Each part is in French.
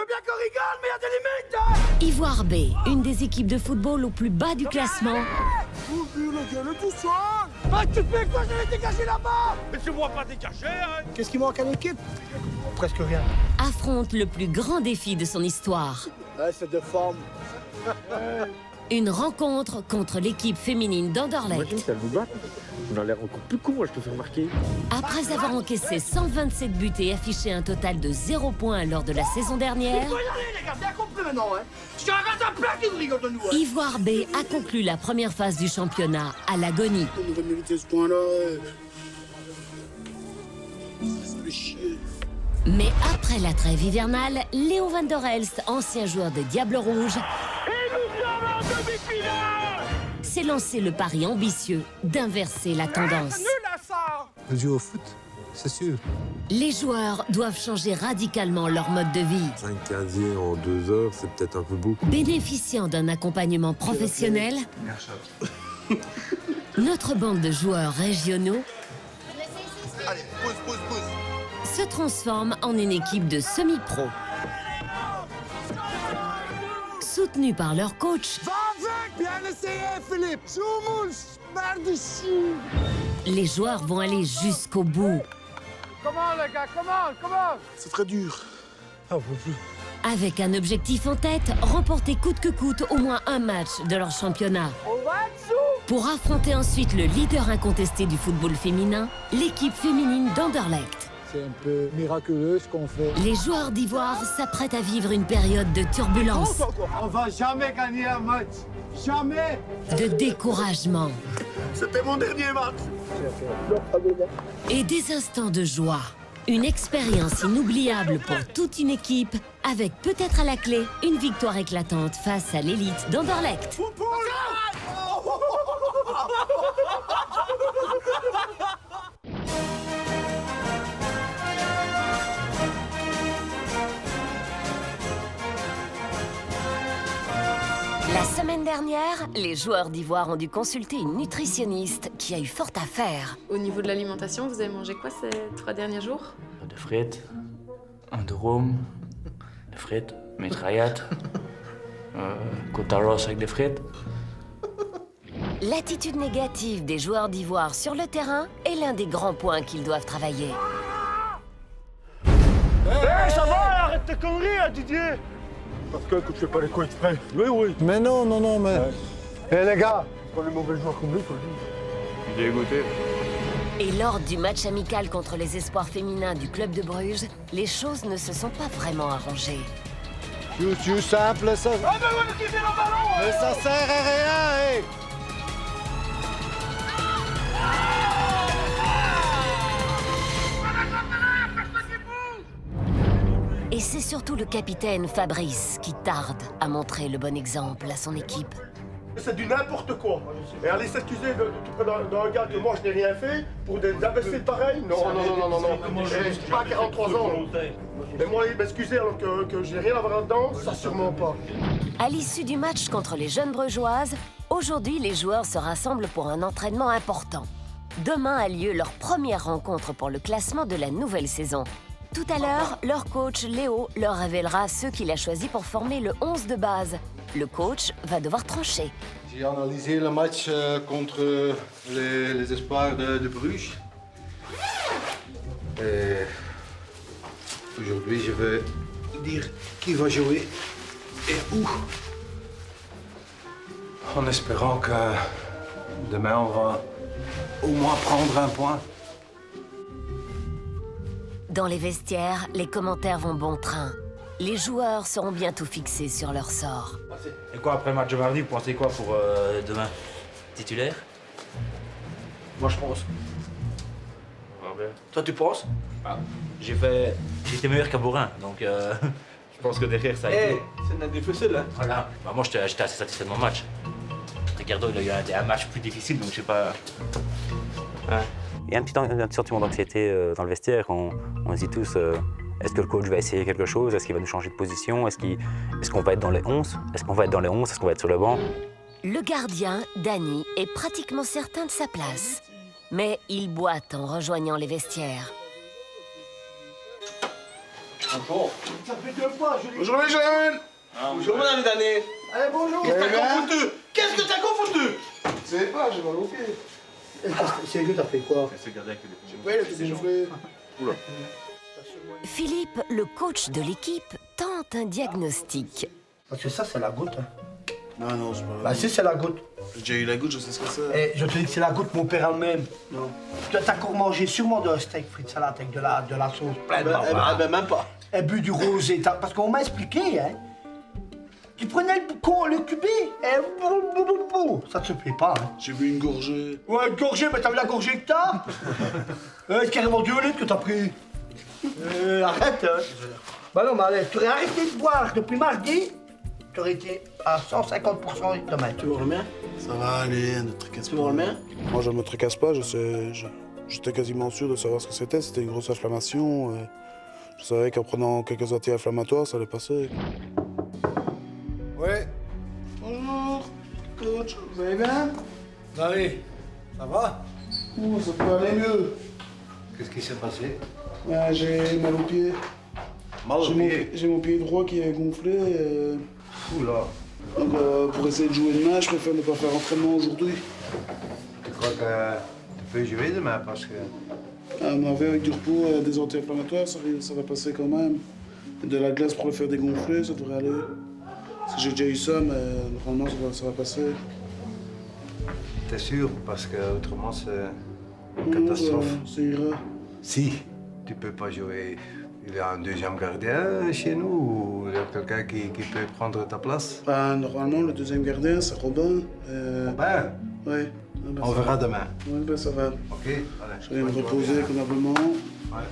veux bien qu'on rigole, mais il y a des limites, hein. Ivoire B, une des équipes de football au plus bas du classement. Vous vu le gueule tout seul. Ah, tu fais quoi? J'allais dégager là-bas. Mais tu vois pas dégager, hein. Qu'est-ce qui manque à l'équipe? Presque rien. Affronte le plus grand défi de son histoire. Ouais, c'est de forme. Une rencontre contre l'équipe féminine d'Anderlecht. Imagine si elle vous bat. On a l'air encore plus con, moi je te fais remarquer. Après avoir encaissé 127 buts et affiché un total de 0 points lors de la saison dernière, Il faut y aller, les gars, bien compris maintenant, hein. Je arrête un plat qui nous rigole de nous, hein. Ivoire B a conclu la première phase du championnat à l'agonie. On aurait mérité ce point-là. Ça fait chier. Mais après la trêve hivernale, Léo van der Elst, ancien joueur des Diables Rouges, s'est lancé le pari ambitieux d'inverser la tendance. Je joue au foot, c'est sûr. Les joueurs doivent changer radicalement leur mode de vie. 5 casiers en 2 heures, c'est peut-être un peu beaucoup. Bénéficiant d'un accompagnement professionnel, notre bande de joueurs régionaux Allez, pousse. se transforme en une équipe de semi-pro. Soutenue par leur coach, Va avec, bien essayé, Philippe. Zoumous, merde ici. les joueurs vont aller jusqu'au bout. Comment, les gars, comment? C'est très dur. Ah, Avec un objectif en tête, remporter coûte que coûte au moins un match de leur championnat. On va dessous. Pour affronter ensuite le leader incontesté du football féminin, l'équipe féminine d'Anderlecht. C'est un peu miraculeux ce qu'on fait. Les joueurs d'Ivoire s'apprêtent à vivre une période de turbulence, On va jamais gagner un match. Jamais. de découragement C'était mon dernier match. et des instants de joie. Une expérience inoubliable pour toute une équipe, avec peut-être à la clé une victoire éclatante face à l'élite d'Anderlecht. La semaine dernière, les joueurs d'Ivoire ont dû consulter une nutritionniste qui a eu fort à faire. Au niveau de l'alimentation, vous avez mangé quoi ces 3 derniers jours? De frites, de rhum, de frites, mitraillettes, côte arroz avec des frites. L'attitude négative des joueurs d'Ivoire sur le terrain est l'un des grands points qu'ils doivent travailler. Ça va, arrête tes conneries, hein, Didier. Pascal, que tu fais pas les coups exprès. Oui. Mais non, mais... Eh les gars, quand les mauvais joueurs comme lui, faut le dire. Il est dégoûté. Et lors du match amical contre les espoirs féminins du club de Bruges, les choses ne se sont pas vraiment arrangées. C'est simple, ça. Ah ben ouais, mais qui fait le ballon, hein. Mais ça sert à rien, hé. Et c'est surtout le capitaine Fabrice qui tarde à montrer le bon exemple à son équipe. C'est du n'importe quoi. Et aller s'accuser d'un gars que moi je n'ai rien fait pour des imbéciles pareils. Non. J'ai pas 43 ans. Mais moi, m'excuser alors que j'ai rien à voir là-dedans, ça sûrement pas. À l'issue du match contre les jeunes Brugeoises, aujourd'hui les joueurs se rassemblent pour un entraînement important. Demain a lieu leur première rencontre pour le classement de la nouvelle saison. Tout à l'heure, leur coach Léo leur révélera ceux qu'il a choisis pour former le 11 de base. Le coach va devoir trancher. J'ai analysé le match contre les espoirs de Bruges. Et aujourd'hui, je vais dire qui va jouer et où. En espérant que demain, on va au moins prendre un point. Dans les vestiaires, les commentaires vont bon train. Les joueurs seront bientôt fixés sur leur sort. Et quoi, après le match de mardi, vous pensez quoi pour demain? Titulaire? Moi je pense. Toi, tu penses? J'ai été meilleur qu'à Borin, donc je pense que derrière ça a été. c'est notre difficile, hein. Voilà. Bah, moi, j'étais assez satisfait de mon match. Ricardo, il a eu un match plus difficile, donc je sais pas. Ouais. Il y a un petit sentiment d'anxiété dans le vestiaire. On se dit tous, est-ce que le coach va essayer quelque chose? Est-ce qu'il va nous changer de position? Est-ce qu'on va être dans les 11? Est-ce qu'on va être dans les 11? Est-ce qu'on va être sur le banc? Le gardien, Danny, est pratiquement certain de sa place. Mais il boite en rejoignant les vestiaires. Bonjour. Ça fait 2 fois, je l'ai... Bonjour les jeunes. Bonjour madame Dané. Allez, bonjour. Qu'est-ce que t'as confoutu? Qu'est-ce que t'as confoutu? Je sais pas, j'ai mal au pied. Sérieux, t'as fait quoi? Ouais, il a tout dégonflé. Philippe, le coach de l'équipe, tente un diagnostic. Parce que ça, c'est la goutte. Hein. Non, c'est pas Bah si, c'est la goutte. J'ai déjà eu la goutte, je sais ce que c'est. Eh, je te dis que c'est la goutte, mon père elle-même. Non. Tu as encore mangé sûrement de steak frites salade avec de la sauce pleine. Ben, même pas. Et bu du rosé. Parce qu'on m'a expliqué, hein. Tu prenais le cubé et ça te plaît pas, hein. J'ai bu une gorgée. Ouais, une gorgée, mais t'as vu la gorgée que t'as? C'est carrément 2 litres que t'as pris. Arrête, hein. Bah non, mais allez, tu aurais arrêté de boire depuis mardi, tu aurais été à 150% demain. Tu me remets? Ça va aller, ne te tracasse pas. Tu me remets? Moi, je me tracasse pas, j'étais quasiment sûr de savoir ce que c'était. C'était une grosse inflammation. Je savais qu'en prenant quelques anti-inflammatoires, ça allait passer. Ouais. Bonjour, coach, vous allez bien? Allez, ça va? Oh, ça peut aller mieux. Qu'est-ce qui s'est passé? J'ai mal au pied. Mal au pied? J'ai mon pied droit qui est gonflé. Oula. Donc, pour essayer de jouer demain, je préfère ne pas faire entraînement aujourd'hui. Tu crois que tu peux jouer demain parce que... Mais avec du repos et des anti-inflammatoires, ça va passer quand même. Et de la glace pour le faire dégonfler, ça devrait aller. Parce que j'ai déjà eu ça, mais normalement, ça va passer. T'es sûr? Parce que autrement c'est une Non, catastrophe. ça ira. Si tu peux pas jouer, il y a un deuxième gardien chez nous ou il y a quelqu'un qui peut prendre ta place? Normalement, le deuxième gardien, c'est Robin. Ben, Ouais. on verra demain. Ouais, ben ça va. Ok, allez. Je vais me reposer convenablement. Ouais.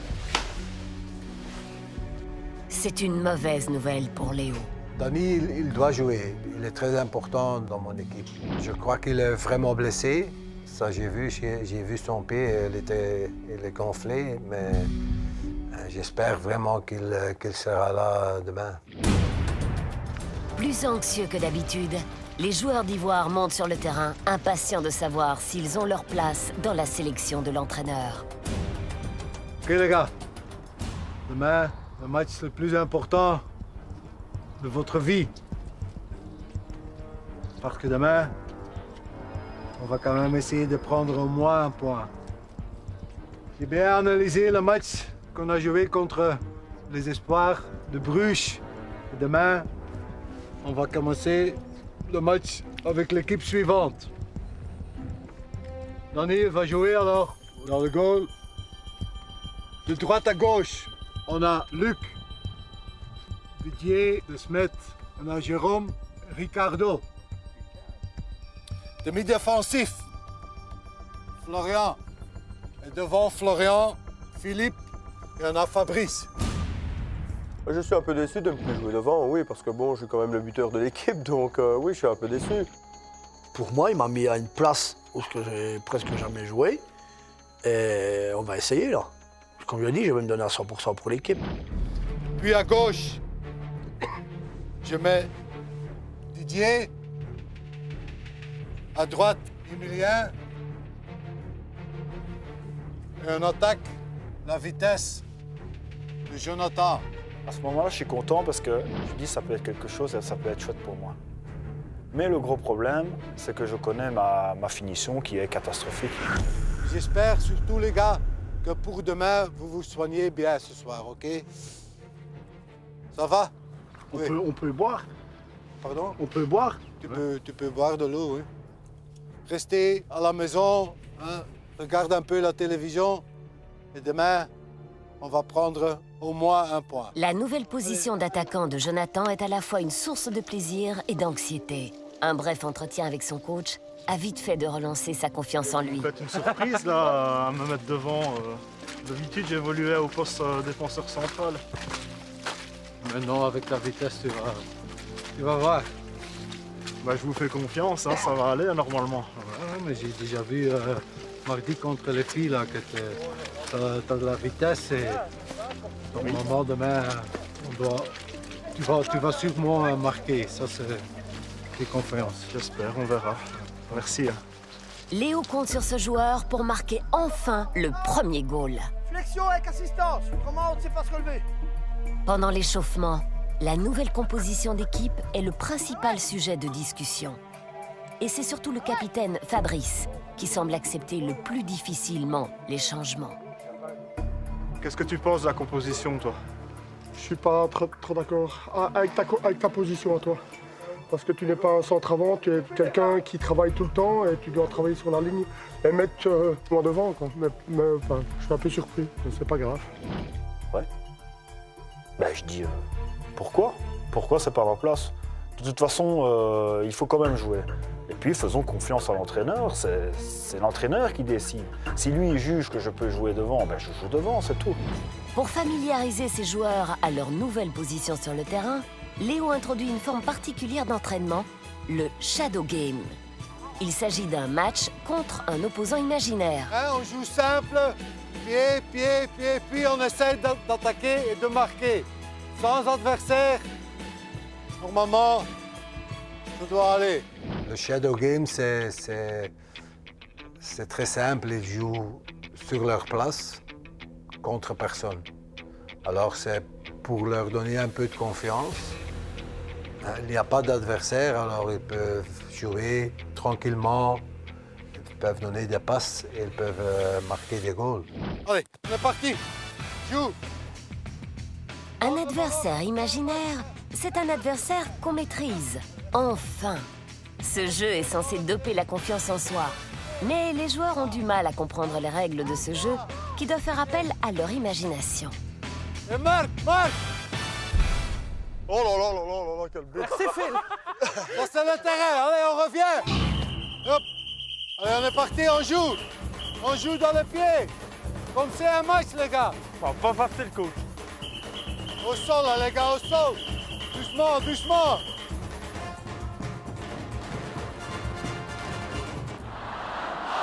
C'est une mauvaise nouvelle pour Léo. Dani, il doit jouer. Il est très important dans mon équipe. Je crois qu'il est vraiment blessé. Ça, j'ai vu son pied, il est gonflé, mais j'espère vraiment qu'il sera là demain. Plus anxieux que d'habitude, les joueurs d'Ivoire montent sur le terrain, impatients de savoir s'ils ont leur place dans la sélection de l'entraîneur. Ok les gars, demain, le match le plus important de votre vie. Parce que demain, on va quand même essayer de prendre au moins un point. J'ai bien analysé le match qu'on a joué contre les Espoirs de Bruges. Et demain, on va commencer le match avec l'équipe suivante. Daniel va jouer alors dans le goal. De droite à gauche, on a Luc, Didier, De Smet, on a Jérôme, Ricardo. Demi-défensif, Florian. Et devant Florian, Philippe et on a Fabrice. Je suis un peu déçu de ne plus jouer devant, oui, parce que bon, je suis quand même le buteur de l'équipe, donc oui, je suis un peu déçu. Pour moi, il m'a mis à une place où j'ai presque jamais joué. Et on va essayer, là. Comme je l'ai dit, je vais me donner à 100% pour l'équipe. Puis à gauche, je mets Didier. À droite, Emilien. Et on attaque la vitesse de Jonathan. À ce moment-là, je suis content parce que je dis ça peut être quelque chose et ça peut être chouette pour moi. Mais le gros problème, c'est que je connais ma finition qui est catastrophique. J'espère surtout, les gars, que pour demain, vous vous soignez bien ce soir, ok? Ça va? On peut boire? Pardon? On peut boire? Tu peux boire de l'eau, oui. Restez à la maison, hein, regarde un peu la télévision et demain, on va prendre au moins un point. La nouvelle position d'attaquant de Jonathan est à la fois une source de plaisir et d'anxiété. Un bref entretien avec son coach a vite fait de relancer sa confiance en lui. C'est une surprise là, à me mettre devant. D'habitude, j'évoluais au poste défenseur central. Maintenant, avec la vitesse, tu vas voir. Bah, je vous fais confiance, hein, ça va aller normalement. Ouais, mais j'ai déjà vu mardi contre les filles là, que t'as de la vitesse et normalement demain, tu vas sûrement marquer. Ça, c'est confiance. J'espère, on verra. Merci. Léo compte sur ce joueur pour marquer enfin le premier goal. Flexion avec assistance, autrement on ne sait pas se relever. Pendant l'échauffement, la nouvelle composition d'équipe est le principal sujet de discussion. Et c'est surtout le capitaine Fabrice qui semble accepter le plus difficilement les changements. Qu'est-ce que tu penses de la composition, toi? Je suis pas trop d'accord avec ta position à toi. Parce que tu n'es pas un centre-avant, tu es quelqu'un qui travaille tout le temps et tu dois travailler sur la ligne et mettre moi devant, quoi. Enfin, je suis un peu surpris, mais c'est pas grave. Ouais. Ben, je dis, pourquoi? Pourquoi c'est pas ma place? De toute façon, il faut quand même jouer. Et puis, faisons confiance à l'entraîneur, c'est l'entraîneur qui décide. Si lui, il juge que je peux jouer devant, ben, je joue devant, c'est tout. Pour familiariser ses joueurs à leur nouvelle position sur le terrain, Léo introduit une forme particulière d'entraînement, le Shadow Game. Il s'agit d'un match contre un opposant imaginaire. Hein, on joue simple, pied, pied, pied, puis on essaie d'attaquer et de marquer. Sans adversaire, normalement, ça doit aller. Le Shadow Game, c'est très simple. Ils jouent sur leur place contre personne. Alors c'est pour leur donner un peu de confiance. Il n'y a pas d'adversaire, alors ils peuvent jouer tranquillement, ils peuvent donner des passes et ils peuvent marquer des goals. Allez, on est parti. Joue. Un adversaire imaginaire, c'est un adversaire qu'on maîtrise. Enfin! Ce jeu est censé doper la confiance en soi. Mais les joueurs ont du mal à comprendre les règles de ce jeu qui doivent faire appel à leur imagination. Et marque, marque! Oh là là là là là, quel but! Merci Phil! Ça c'est le terrain, allez on revient! Hop! Allez on est parti, on joue! On joue dans le pied! Comme c'est un match les gars! Pas facile, coach. Au sol là les gars, au sol! Doucement, doucement!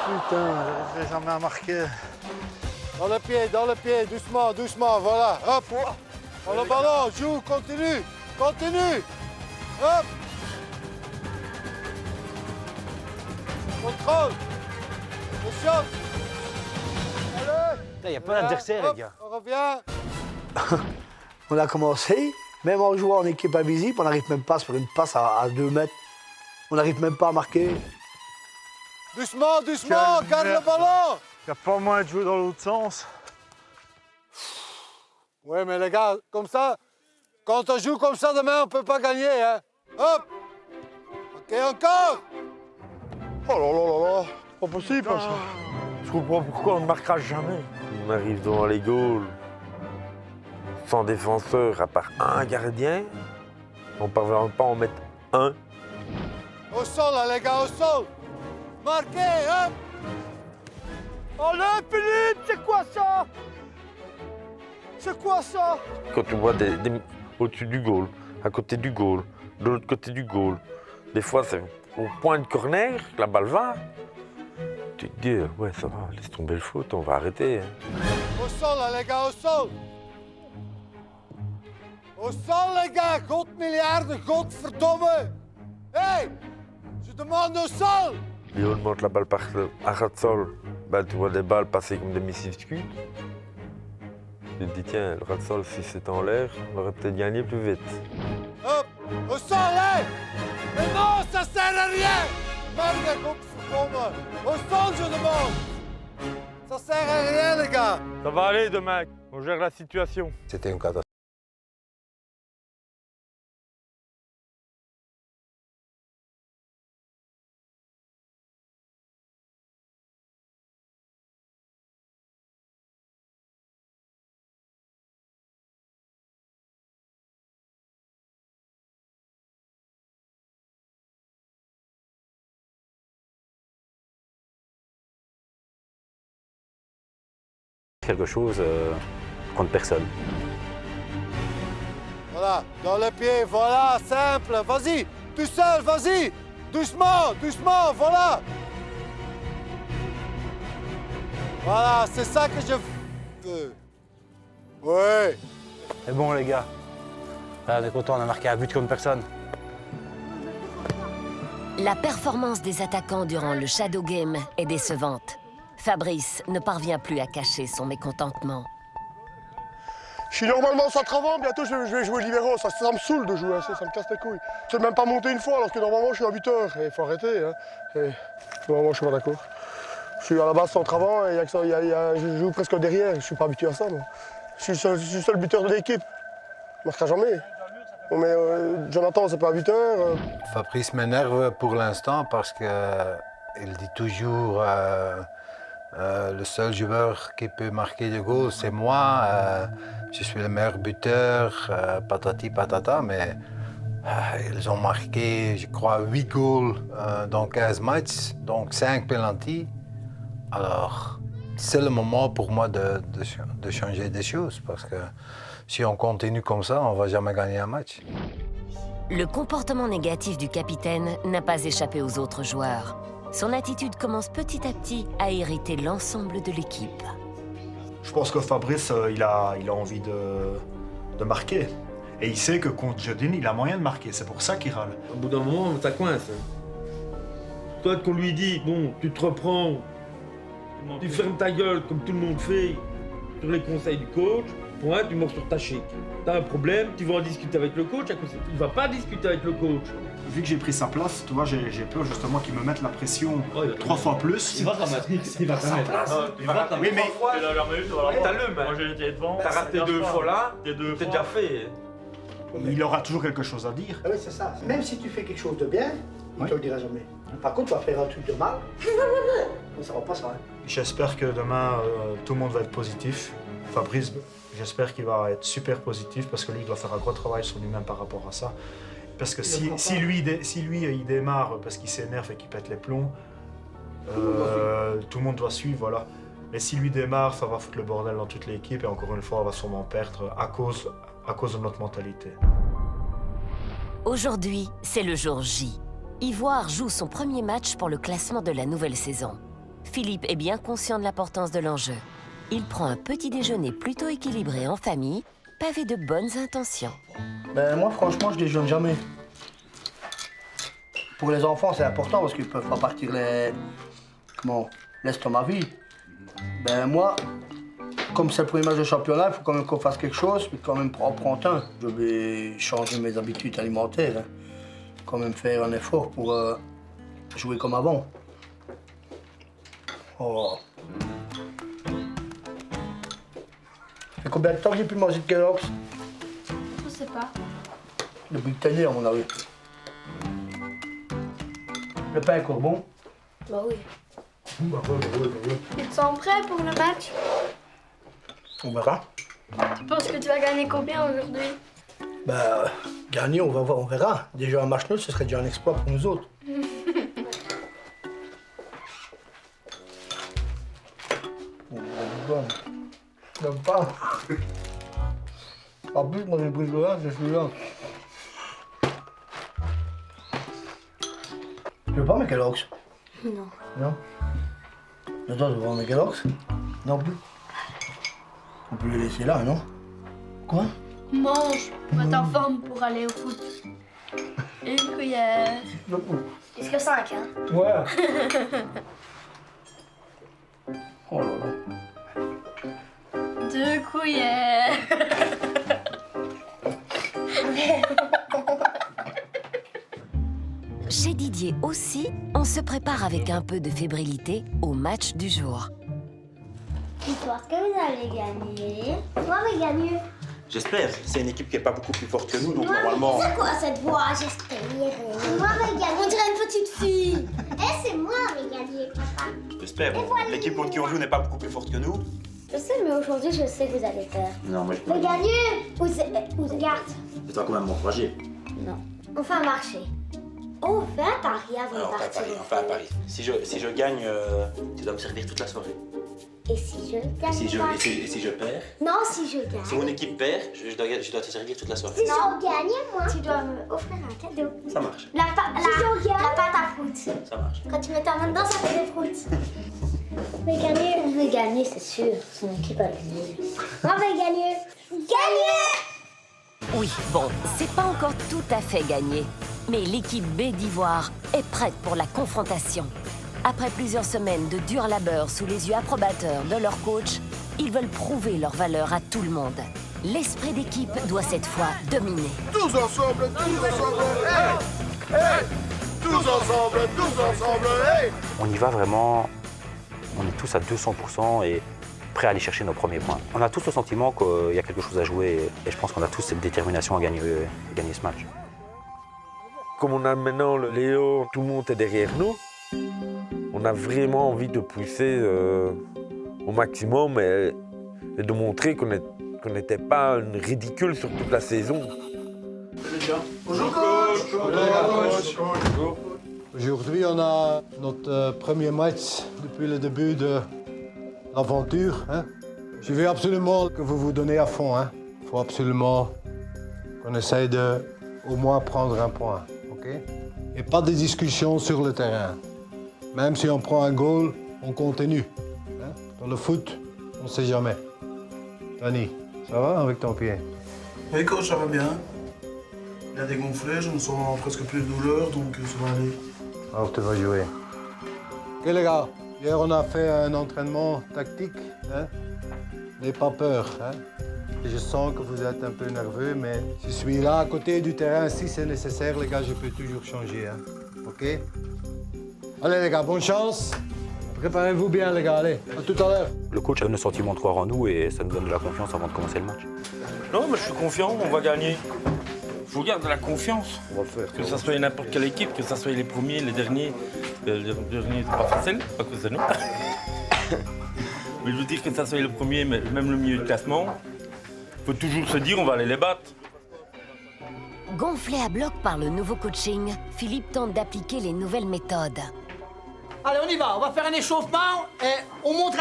Putain, j'ai jamais marqué. Dans le pied, doucement, doucement, voilà, hop! Dans le ballon, joue, continue, continue! Hop! Contrôle! Le shot! Allez! Il n'y a pas d'adversaire, les gars. On revient! On a commencé, même en jouant en équipe invisible, on n'arrive même pas à se faire une passe à 2 mètres. On n'arrive même pas à marquer. Doucement, doucement, garde le ballon! Il n'y a pas moyen de jouer dans l'autre sens. Ouais, mais les gars, comme ça, quand on joue comme ça demain, on peut pas gagner, hein? Hop! Ok, encore! Oh là là là là, pas possible ça. Je comprends pourquoi on ne marquera jamais. On arrive devant les goals, sans défenseur à part un gardien. On ne parvient pas à en mettre un. Au sol, là, les gars, au sol! Marquez, hop! Allez, Philippe, c'est quoi ça? C'est quoi ça? Quand tu vois au-dessus du goal, à côté du goal, de l'autre côté du goal, des fois c'est au point de corner, la balle va. Tu te dis, ouais, ça va, laisse tomber le foot, on va arrêter. Au sol, là, les gars, au sol! Au sol, les gars, godmiljarden, godverdomme! Hey! Je demande au sol! Léo monte la balle à ras de sol. Bah, tu vois des balles passer comme des missiles scud. Tu te dis, tiens, le ras de sol, si c'était en l'air, on aurait peut-être gagné plus vite. Hop! Au sol, hey! Mais non, ça sert à rien! Merde, godverdomme! Au sol, je demande! Ça sert à rien, les gars! Ça va aller demain, on gère la situation. C'était une catastrophe. Quelque chose contre personne. Voilà, dans le pied, voilà, simple, vas-y, tout seul, vas-y, doucement, doucement, voilà. Voilà, c'est ça que je veux. Ouais. C'est bon, les gars. On est content, on a marqué un but contre personne. La performance des attaquants durant le Shadow Game est décevante. Fabrice ne parvient plus à cacher son mécontentement. Je suis normalement centre avant, bientôt je vais jouer libéraux. Ça me saoule de jouer ainsi, ça me casse les couilles. Je ne sais même pas monter une fois alors que normalement je suis un buteur. Il faut arrêter. Hein. Moi je suis pas d'accord. Je suis à la base centre avant et je joue presque derrière. Je ne suis pas habitué à ça. Moi. Je suis le seul buteur de l'équipe. Je ne marquera jamais. Bon, mais Jonathan, c'est pas un buteur. Fabrice m'énerve pour l'instant parce qu'il dit toujours le seul joueur qui peut marquer des goals, c'est moi. Je suis le meilleur buteur, patati patata, mais ils ont marqué, je crois, 8 goals dans 15 matchs, donc 5 pénaltys. Alors, c'est le moment pour moi de changer des choses parce que si on continue comme ça, on ne va jamais gagner un match. Le comportement négatif du capitaine n'a pas échappé aux autres joueurs. Son attitude commence petit à petit à irriter l'ensemble de l'équipe. Je pense que Fabrice, il a envie de marquer. Et il sait que contre Jodine, il a moyen de marquer. C'est pour ça qu'il râle. Au bout d'un moment, ça coince. Toi, qu'on lui dit, bon, tu te reprends, tu fermes ta gueule comme tout le monde fait sur les conseils du coach, point, tu mords sur ta chic. T'as un problème, tu vas en discuter avec le coach, il va pas discuter avec le coach. Vu que j'ai pris sa place, tu vois, j'ai peur justement qu'il me mette la pression 3 fois plus. Il va t'en mettre. Il va t'en mettre. Il va t'en mettre 3 fois. T'allumes. Moi j'ai été devant. T'as raté 2 fois là, t'es déjà fait. Il aura toujours quelque chose à dire. Ah oui, c'est ça. Même si tu fais quelque chose de bien, il ne te le dira jamais. Par contre, tu vas faire un truc de mal, ça va pas ça. Hein. J'espère que demain, tout le monde va être positif. Fabrice, j'espère qu'il va être super positif parce que lui, il doit faire un gros travail sur lui-même par rapport à ça. Parce que si lui, il démarre parce qu'il s'énerve et qu'il pète les plombs, tout le monde doit suivre, voilà. Mais si lui démarre, ça va foutre le bordel dans toute l'équipe et encore une fois, on va sûrement perdre à cause de notre mentalité. Aujourd'hui, c'est le jour J. Ivoire joue son premier match pour le classement de la nouvelle saison. Philippe est bien conscient de l'importance de l'enjeu. Il prend un petit déjeuner plutôt équilibré en famille, pavé de bonnes intentions. Ben moi, franchement, je déjeune jamais. Pour les enfants, c'est important parce qu'ils peuvent pas partir l'estomac vide. Ben moi, comme c'est le premier match de championnat, il faut quand même qu'on fasse quelque chose, puis quand même en prendre un. Je vais changer mes habitudes alimentaires, hein. Quand même faire un effort pour jouer comme avant. Oh. Ça fait combien de temps que j'ai pu manger de Kellogg's? Je sais pas. Depuis que t'es né, à mon avis. Le pain est encore bon? Bah oui. Tu te sens prêt pour le match? On verra. Tu penses que tu vas gagner combien aujourd'hui? Bah, gagner, on va voir, on verra. Déjà un match nul, ce serait déjà un exploit pour nous autres. J'aime pas. En plus, moi j'ai pris le là, je suis là. Tu veux pas mes Kellogg's? Non. Non? Mais toi, tu veux pas mes Kellogg's? Non plus. On peut les laisser là, non? Quoi? Mange pour être en forme pour aller au foot. Une cuillère. Plus que 5, hein? Ouais. Oh là là. 2 cuillères. Chez Didier aussi, on se prépare avec un peu de fébrilité au match du jour. Dites-moi que vous allez gagner. Moi, je vais gagner. J'espère. C'est une équipe qui n'est pas beaucoup plus forte que nous, donc Moi, normalement... mais c'est quoi cette voix? J'espère. Moi, je vais gagner. On dirait une petite fille. C'est moi, je vais gagner, papa. J'espère. L'équipe contre qui on joue n'est pas beaucoup plus forte que nous. Je sais, mais aujourd'hui, je sais que vous allez faire. Non, moi je Vous gagner ou regarde. C'est toi quand même m'encourager. Non. On fait un marché. On fait un pari avant de partir. On fait un pari. Si je gagne, tu dois me servir toute la soirée. Et si je gagne Et si je perds? Non, si je gagne. Si mon équipe perd, je dois te servir toute la soirée. Si je gagne, moi, tu dois me offrir un cadeau. Ça marche. La pâte à fruits. Ça marche. Quand tu mets ta main dedans, ça fait des fruits. On va gagner. On va gagner, c'est sûr. Son équipe a gagné. On va gagner. Gagner! Oui, bon, c'est pas encore tout à fait gagné. Mais l'équipe B d'Ivoire est prête pour la confrontation. Après plusieurs semaines de dur labeur sous les yeux approbateurs de leur coach, ils veulent prouver leur valeur à tout le monde. L'esprit d'équipe doit cette fois dominer. Tous ensemble, hey! Hey! Tous ensemble, hey! On y va vraiment, on est tous à 200% et prêts à aller chercher nos premiers points. On a tous le sentiment qu'il y a quelque chose à jouer et je pense qu'on a tous cette détermination à gagner ce match. Comme on a maintenant le Léo, tout le monde est derrière nous. On a vraiment envie de pousser au maximum et de montrer qu'on n'était pas une ridicule sur toute la saison. Bonjour coach! Bonjour. Aujourd'hui, on a notre premier match depuis le début de l'aventure. Hein? Je veux absolument que vous vous donnez à fond. Hein? Il faut absolument qu'on essaye de au moins prendre un point. Okay? Et pas de discussion sur le terrain. Même si on prend un goal, on continue. Hein? Dans le foot, on ne sait jamais. Danny, ça va avec ton pied? Oui, coach, ça va bien. Il a dégonflé, je ne sens presque plus de douleur, donc ça va aller. Alors tu vas jouer. Ok les gars, hier on a fait un entraînement tactique. Hein? N'ayez pas peur. Hein? Je sens que vous êtes un peu nerveux, mais je suis là à côté du terrain. Si c'est nécessaire, les gars, je peux toujours changer. Hein? Ok? Allez les gars, bonne chance. Préparez-vous bien les gars, allez, à tout à l'heure. Le coach a le sentiment de croire en nous et ça nous donne de la confiance avant de commencer le match. Non, mais je suis confiant, on va gagner. Il faut garder la confiance. On va le faire. Que ça soit n'importe quelle équipe, que ça soit les premiers, les derniers. Les derniers, c'est pas facile, pas que c'est nous. Mais je veux dire que ça soit le premier, mais même le milieu de classement, il faut toujours se dire on va aller les battre. Gonflé à bloc par le nouveau coaching, Philippe tente d'appliquer les nouvelles méthodes. Allez, on y va, on va faire un échauffement et on montre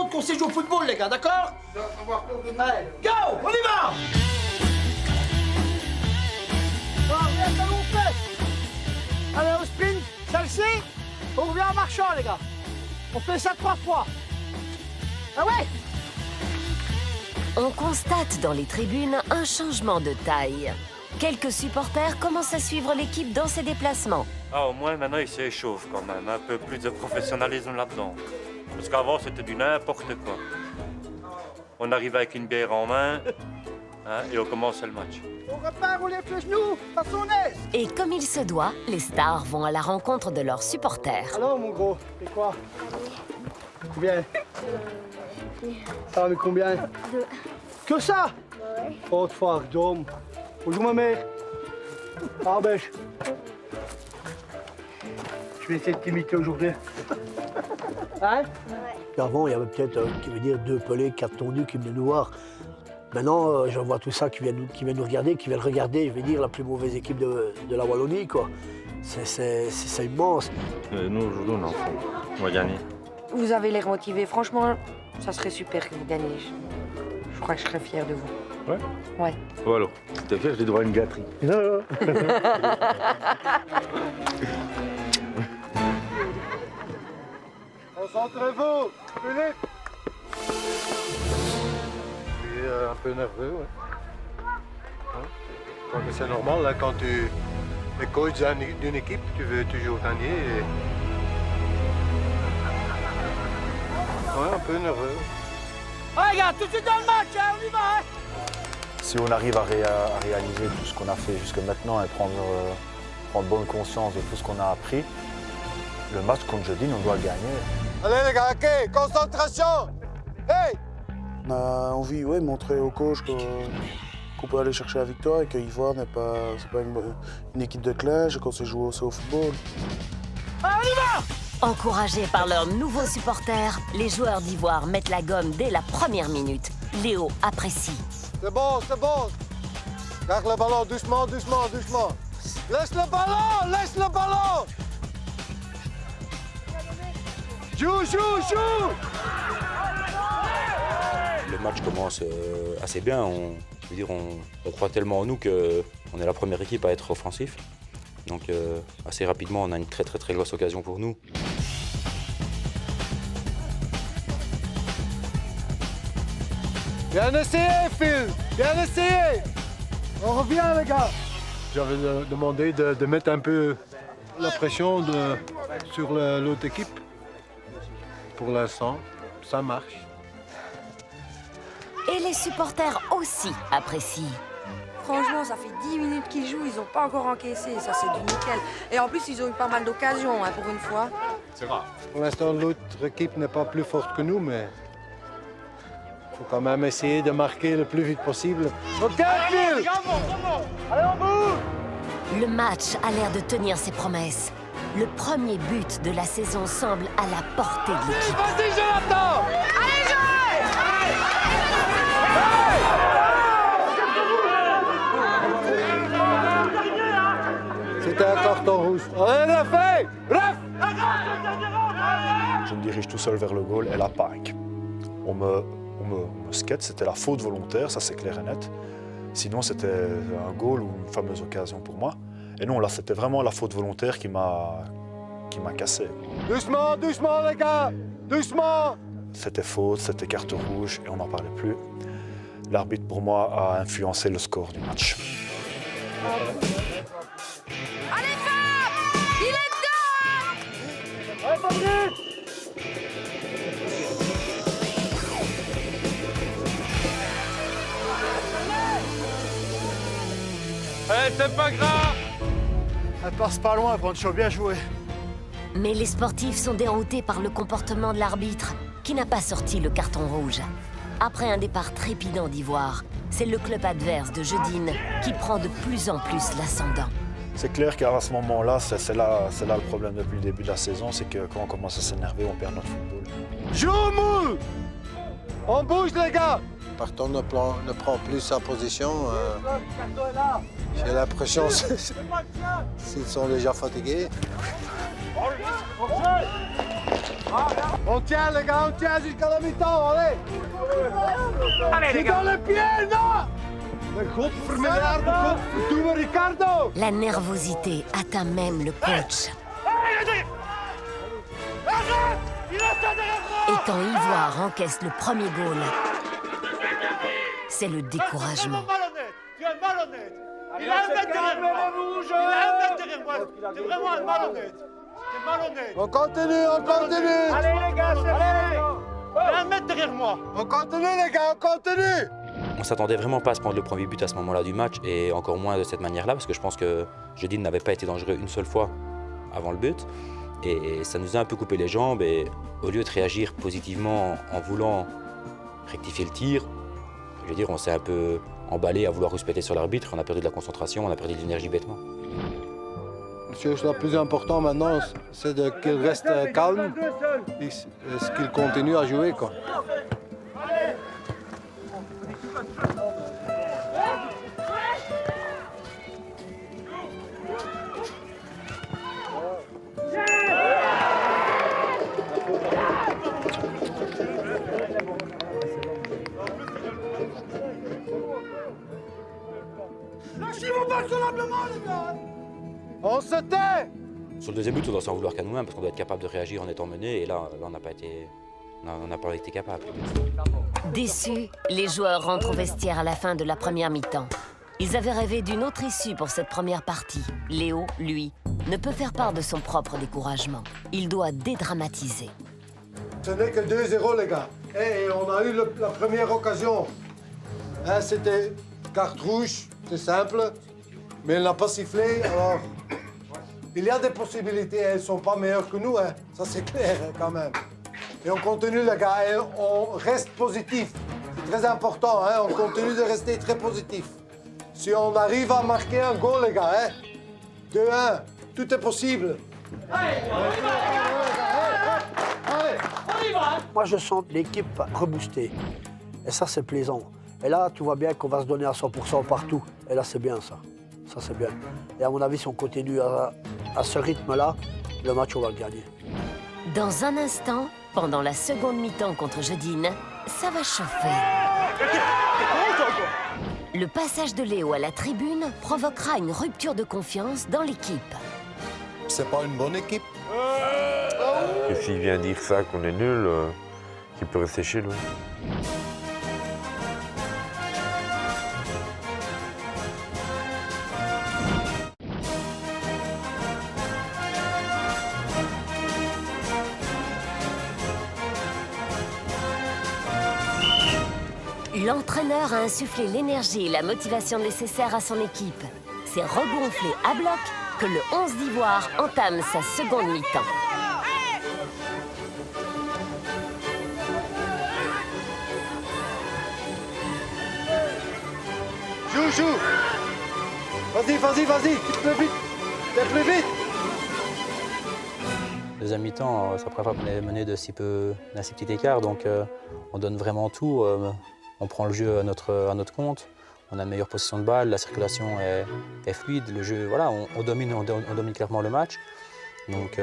qu'on sait jouer au football, les gars, d'accord? Allez, go, on y va! Allez, on sprint, celle-ci, on revient en marchant, les gars. On fait ça 3 fois. Ah ouais? On constate dans les tribunes un changement de taille. Quelques supporters commencent à suivre l'équipe dans ses déplacements. Ah, au moins, maintenant, ils s'échauffent quand même. Un peu plus de professionnalisme là-dedans. Parce qu'avant, c'était du n'importe quoi. On arrive avec une bière en main hein, et on commence le match. On repart, on lève les genoux, façon aise. Et comme il se doit, les stars vont à la rencontre de leurs supporters. Alors, mon gros, c'est quoi? Combien? Ça va, mais combien? 2. Que ça? Ouais. Oh, fuck, Dom. Bonjour, ma mère. Ah, bêche. Je vais essayer de t'imiter aujourd'hui. Hein? Ouais. Avant, il y avait peut-être, qui veut dire 2 pelés, 4 tondus qui venaient nous voir. Maintenant, je vois tout ça qui viennent nous regarder, qui viennent regarder, je vais dire, la plus mauvaise équipe de la Wallonie, quoi. C'est immense. Nous, aujourd'hui, on est en forme. On va gagner. Vous avez l'air motivé. Franchement, ça serait super que vous gagniez. Je crois que je serais fière de vous. Ouais? Ouais. Bon alors, t'es fier, j'ai droit à une gâterie. Non. Concentrez-vous, Philippe. Je suis un peu nerveux, ouais. Hein? Je crois que c'est normal, là, quand tu es coach d'une équipe, tu veux toujours gagner. Et... Ouais, un peu nerveux. Allez, gars, tout de suite dans le match, hein, on y va, hein. Si on arrive à réaliser tout ce qu'on a fait jusque maintenant et prendre bonne conscience de tout ce qu'on a appris, le match contre Jodine, on doit le gagner. Allez les gars, ok, concentration. Hey! On a envie, de montrer au coach qu'on peut aller chercher la victoire et que Ivoire c'est pas une équipe de clash et qu'on sait jouer aussi au football. Allez, on y va! Encouragés par leurs nouveaux supporters, les joueurs d'Ivoire mettent la gomme dès la première minute. Léo apprécie. C'est bon, c'est bon. Garde le ballon, doucement, doucement, doucement. Laisse le ballon, laisse le ballon. Joue, joue, joue. Le match commence assez bien. On croit tellement en nous qu'on est la première équipe à être offensif. Donc assez rapidement, on a une très grosse occasion pour nous. Bien essayé, Phil. Bien essayé. On revient, les gars. J'avais demandé de mettre un peu la pression sur l'autre équipe. Pour l'instant, ça marche. Et les supporters aussi apprécient. Franchement, ça fait 10 minutes qu'ils jouent, ils n'ont pas encore encaissé, ça c'est du nickel. Et en plus, ils ont eu pas mal d'occasions hein, pour une fois. C'est rare. Pour l'instant, l'autre équipe n'est pas plus forte que nous, mais il faut quand même essayer de marquer le plus vite possible. Ok, Phil! Allez, on bouge! Le match a l'air de tenir ses promesses. Le premier but de la saison semble à la portée de l'équipe. Vas-y, Jonathan! Allez, jouez! C'était un carton rouge. Allez, Ref! Ref! Je me dirige tout seul vers le goal et la panique. On me skate, c'était la faute volontaire, ça c'est clair et net. Sinon c'était un goal ou une fameuse occasion pour moi. Et non, là c'était vraiment la faute volontaire qui m'a cassé. Doucement, doucement les gars! Doucement! C'était faute, c'était carte rouge et on n'en parlait plus. L'arbitre pour moi a influencé le score du match. Allez, Fab! Il est dedans! Allez, Fabrice! Eh, c'est pas grave! Elle passe pas loin, Pancho, bien joué. Mais les sportifs sont déroutés par le comportement de l'arbitre, qui n'a pas sorti le carton rouge. Après un départ trépidant d'Ivoire, c'est le club adverse de Jeudine qui prend de plus en plus l'ascendant. C'est clair qu'à ce moment-là, c'est là le problème depuis le début de la saison, c'est que quand on commence à s'énerver, on perd notre football. Joue mou! On bouge les gars! Parton ne prend plus sa position. J'ai l'impression qu'ils sont déjà fatigués. On tient les gars, on tient jusqu'à la mi-temps, allez! Allez les gars! C'est dans le pied, non! Mais godverdomme, doe Ricardo! La nervosité atteint même le coach. Et quand Ivoire encaisse le premier goal, c'est le découragement. Tu es malhonnête! Il a un mètre derrière moi! Il a un mètre derrière moi! T'es vraiment un malhonnête! T'es malhonnête! On continue, on continue! Allez les gars, c'est allez! Il a un mètre derrière moi! On continue les gars, on continue! On s'attendait vraiment pas à se prendre le premier but à ce moment-là du match et encore moins de cette manière-là parce que je pense que Jeudine n'avait pas été dangereux une seule fois avant le but et ça nous a un peu coupé les jambes et au lieu de réagir positivement en voulant rectifier le tir, je veux dire, on s'est un peu emballé à vouloir respecter sur l'arbitre, on a perdu de la concentration, on a perdu de l'énergie bêtement. Monsieur, le plus important maintenant, c'est qu'il reste calme et qu'il continue à jouer, quoi. Lâchez-vous pas solennellement, les gars! On se tait! Sur le deuxième but, on doit s'en vouloir qu'à nous-mêmes parce qu'on doit être capable de réagir en étant mené et là on n'a pas été capable. Déçus, les joueurs rentrent au vestiaire à la fin de la première mi-temps. Ils avaient rêvé d'une autre issue pour cette première partie. Léo, lui, ne peut faire part de son propre découragement. Il doit dédramatiser. Ce n'est que 2-0 les gars. Et on a eu la première occasion. Hein, c'était carte rouge, c'est simple. Mais elle n'a pas sifflé, alors... Il y a des possibilités, elles ne sont pas meilleures que nous, hein. Ça c'est clair hein, quand même. Et on continue les gars, et on reste positif. C'est très important, hein. On continue de rester très positif. Si on arrive à marquer un goal les gars, hein. 2-1, tout est possible. Moi, je sens l'équipe reboostée. Et ça, c'est plaisant. Et là, tu vois bien qu'on va se donner à 100% partout. Et là, c'est bien, ça. Ça, c'est bien. Et à mon avis, si on continue à ce rythme-là, le match, on va le gagner. Dans un instant, pendant la seconde mi-temps contre Jeudine, ça va chauffer. Le passage de Léo à la tribune provoquera une rupture de confiance dans l'équipe. C'est pas une bonne équipe. Et s'il vient dire ça, qu'on est nul, qu'il peut rester chez lui. L'entraîneur a insufflé l'énergie et la motivation nécessaires à son équipe. C'est regonflé à bloc que le 11 d'Ivoire entame sa seconde mi-temps. Joue. Vas-y, plus vite. Plus vite. Deuxième mi-temps, ça pourrait pas mener d'un si petit écart, donc on donne vraiment tout. On prend le jeu à notre compte. On a une meilleure possession de balle, la circulation est fluide, le jeu, voilà, on domine clairement le match. Donc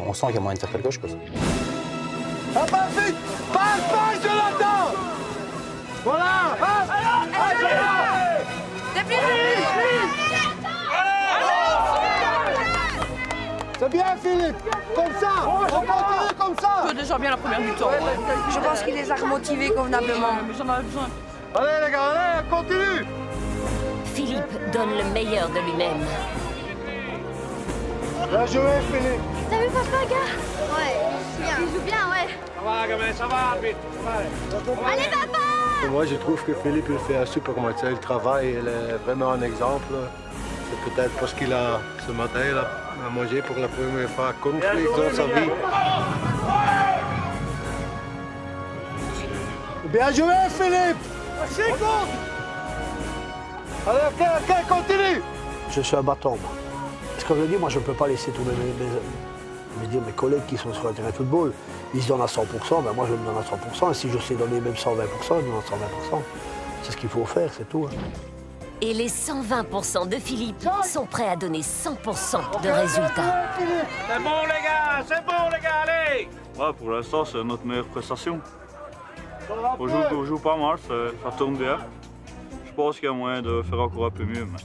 on sent qu'il y a moyen de faire quelque chose. Ah, pas vite. Passe, Jonathan. Voilà. C'est bien, Philippe. Comme ça. On continue comme ça. Déjà bien la première mi-temps. Je pense qu'il les a remotivés convenablement. Mais j'en avais besoin. Allez les gars, allez, continue. Philippe donne le meilleur de lui-même. Bien joué, Philippe. T'as vu papa, gars? Ouais, il joue bien, ouais. Ça va, gamin, ça va, arbitre. Allez, papa! Moi, je trouve que Philippe, il fait un super match. Il travaille, il est vraiment un exemple. C'est peut-être parce qu'il a, ce matin, il a mangé pour la première fois cornflakes dans sa vie. Bien joué, Philippe! Allez, ok, continue! Je suis un battant, moi. Parce que je dis, moi, je ne peux pas laisser tourner mes collègues qui sont sur le terrain de football. Ils se donnent à 100%, ben moi, je me donne à 100%. Et si je sais donner même 120%, je me donne à 120%. C'est ce qu'il faut faire, c'est tout. Hein. Et les 120% de Philippe sont prêts à donner 100% de résultats. C'est bon les gars, allez! Ouais, pour l'instant, c'est notre meilleure prestation. On joue pas mal, ça tourne bien. Je pense qu'il y a moyen de faire encore un peu mieux, mais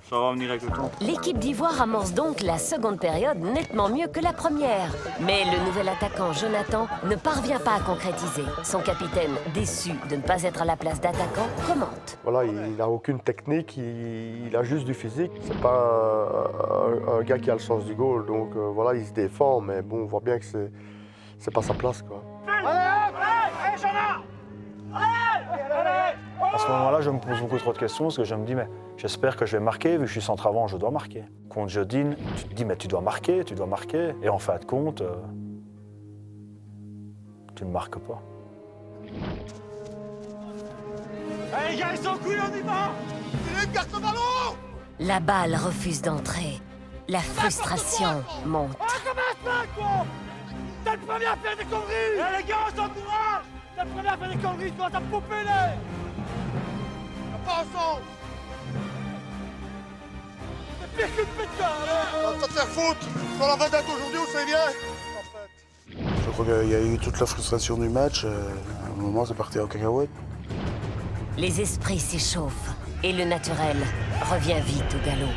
ça va venir avec le temps. L'équipe d'Ivoire amorce donc la seconde période nettement mieux que la première. Mais le nouvel attaquant Jonathan ne parvient pas à concrétiser. Son capitaine, déçu de ne pas être à la place d'attaquant, commente. Voilà, il n'a aucune technique, il a juste du physique. C'est pas un gars qui a le sens du goal, donc voilà, il se défend, mais bon, on voit bien que c'est pas sa place, quoi. À ce moment-là, je me pose beaucoup trop de questions parce que je me dis, mais j'espère que je vais marquer, vu que je suis centre avant, je dois marquer. Contre Jodine, tu te dis, mais tu dois marquer. Et en fin de compte, tu ne marques pas. Allez, les gars, ils sont couilles, on y va! Philippe, garde le ballon! La balle refuse d'entrer. La frustration monte. T'es le premier à faire des conneries! Eh les gars, on s'encourage! T'es le premier à faire des conneries, tu commences à popper les! Pas ensemble! C'est pire qu'une pétard, hein! On va te faire foutre! Sur la vedette aujourd'hui, on sait bien! Je crois qu'il y a eu toute la frustration du match. À un moment, c'est parti en cacahuète. Les esprits s'échauffent et le naturel revient vite au galop.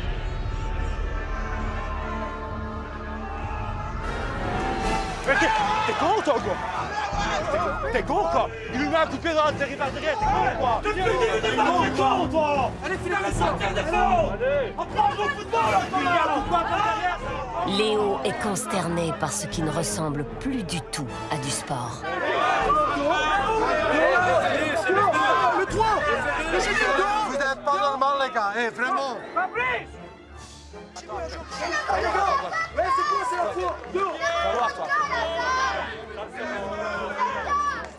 T'es con, toi, quoi? T'es con, quoi? Il lui met un coup de pied dans la derrière, t'es con, quoi? T'es con, toi? Allez, Philippe, sortir des fonds! Allez! Apprends le football, Léo est consterné par ce qui ne ressemble plus du tout à du sport. Le 3! Vous êtes pas normal, les gars, eh, vraiment! Ouais, c'est quoi, c'est la fois?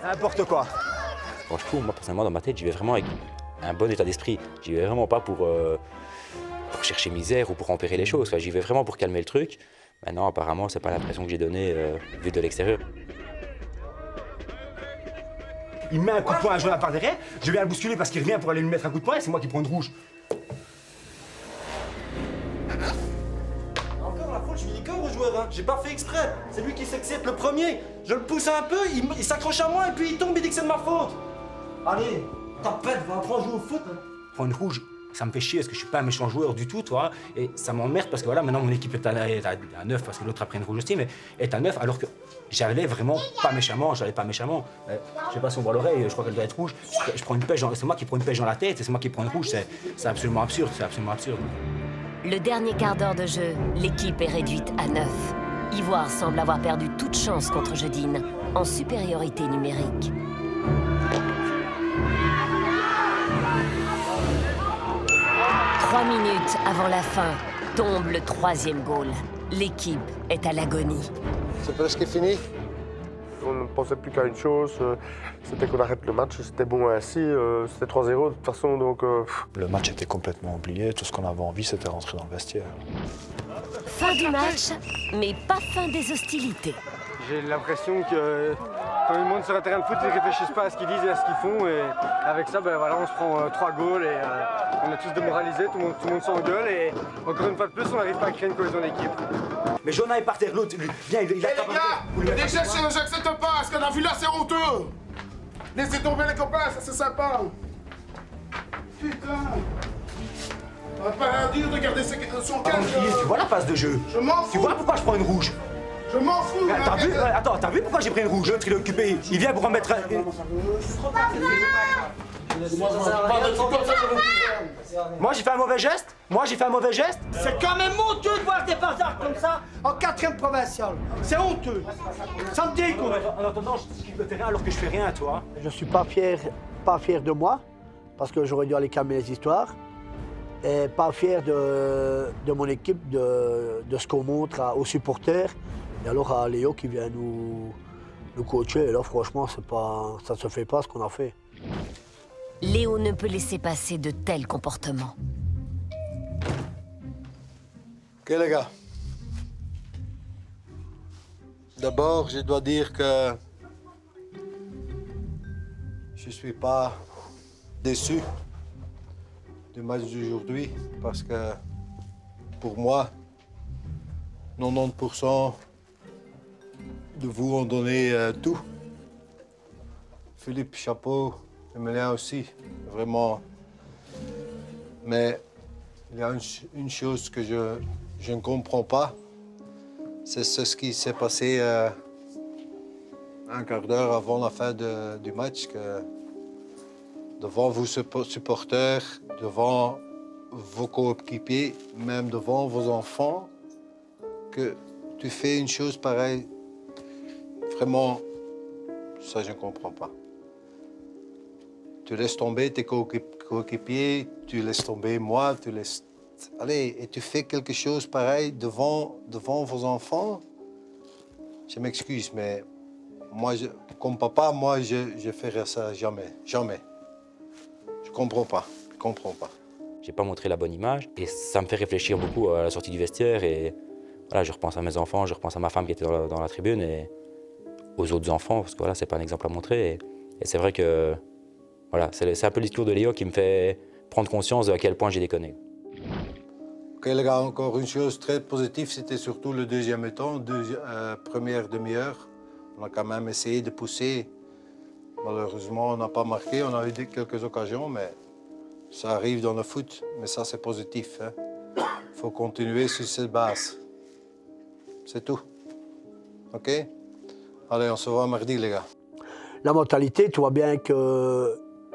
N'importe quoi. Quand je cours, moi personnellement dans ma tête, j'y vais vraiment avec un bon état d'esprit. J'y vais vraiment pas pour chercher misère ou pour empirer les choses. Enfin, j'y vais vraiment pour calmer le truc. Maintenant, apparemment, c'est pas l'impression que j'ai donnée vue de l'extérieur. Il met un coup de poing à Jonathan par derrière, je viens le bousculer parce qu'il revient pour aller lui mettre un coup de poing et c'est moi qui prends une rouge. Encore la faute, je lui dis au joueur, hein. J'ai pas fait exprès. C'est lui qui s'excite le premier. Je le pousse un peu, il s'accroche à moi et puis il tombe, il dit que c'est de ma faute. Allez, tapette, va apprendre à jouer au foot. Hein. Prends une rouge, ça me fait chier parce que je suis pas un méchant joueur du tout, toi. Et ça m'emmerde parce que voilà, maintenant mon équipe est à 9 parce que l'autre a pris une rouge aussi, mais est à 9 alors que j'allais vraiment pas méchamment, Je sais pas si on voit l'oreille, je crois qu'elle doit être rouge. Je prends une pêche, c'est moi qui prends une pêche dans la tête et c'est moi qui prends une rouge. C'est absolument absurde, Le dernier quart d'heure de jeu, l'équipe est réduite à 9. Ivoire semble avoir perdu toute chance contre Jodine, en supériorité numérique. 3 minutes avant la fin, tombe le 3e goal. L'équipe est à l'agonie. C'est presque fini. On ne pensait plus qu'à une chose, c'était qu'on arrête le match. C'était bon ainsi, c'était 3-0 de toute façon. Donc, Le match était complètement oublié. Tout ce qu'on avait envie, c'était rentrer dans le vestiaire. Fin du match, mais pas fin des hostilités. J'ai l'impression que quand ils montent sur un terrain de foot, ils ne réfléchissent pas à ce qu'ils disent et à ce qu'ils font. Et avec ça, ben voilà, on se prend 3 goals et on est tous démoralisés, tout le monde s'engueule. Et encore une fois de plus, on n'arrive pas à créer une cohésion d'équipe. Mais Jonah est par terre, l'autre, lui, viens, il a Les gars, déjà, j'accepte pas. Ce qu'on a vu là, c'est honteux. Laissez tomber les copains, ça c'est sympa. Putain. On va pas rien dire de garder son calme. Tu vois la phase de jeu? Je m'en fous. Tu vois pourquoi je prends une rouge? Je m'en fous. T'as vu? Attends, t'as vu pourquoi j'ai pris une rouge? L'autre il est occupé, il vient pour remettre. Moi j'ai fait un mauvais geste? C'est quand même honteux de voir des bazars comme ça en 4e provincial. C'est honteux. Ça me dégoûte. En attendant, je quitte le terrain alors que je fais rien, toi. Je suis pas fier de moi, parce que j'aurais dû aller calmer les histoires. Et pas fier de mon équipe, de ce qu'on montre aux supporters. Et alors à Léo qui vient nous coacher. Et là, franchement, ça ne se fait pas ce qu'on a fait. Léo ne peut laisser passer de tels comportements. Ok les gars. D'abord, je dois dire que je ne suis pas déçu du match d'aujourd'hui parce que pour moi, 90% de vous ont donné tout. Philippe, chapeau, Emilien aussi, vraiment. Mais il y a une chose que je ne comprends pas, c'est ce qui s'est passé un quart d'heure avant la fin du match, que devant vos supporters, devant vos coéquipiers, même devant vos enfants, que tu fais une chose pareille. Vraiment, ça je ne comprends pas. Tu laisses tomber tes coéquipiers, tu laisses tomber moi, tu laisses... Allez, et tu fais quelque chose pareil devant vos enfants. Je m'excuse, mais moi, comme papa, moi, je ferais ça jamais. Jamais. Je comprends pas. J'ai pas montré la bonne image et ça me fait réfléchir beaucoup à la sortie du vestiaire et voilà, je repense à mes enfants, je repense à ma femme qui était dans la tribune et aux autres enfants parce que voilà, c'est pas un exemple à montrer et c'est vrai que voilà, c'est un peu le discours de Léo qui me fait prendre conscience de à quel point j'ai déconné. Ok les gars, encore une chose très positive, c'était surtout le deuxième temps, première demi-heure. On a quand même essayé de pousser. Malheureusement, on n'a pas marqué, on a eu quelques occasions, mais ça arrive dans le foot. Mais ça, c'est positif. Il faut continuer sur cette base. C'est tout. OK? Allez, on se voit mardi, les gars. La mentalité, tu vois bien qu'il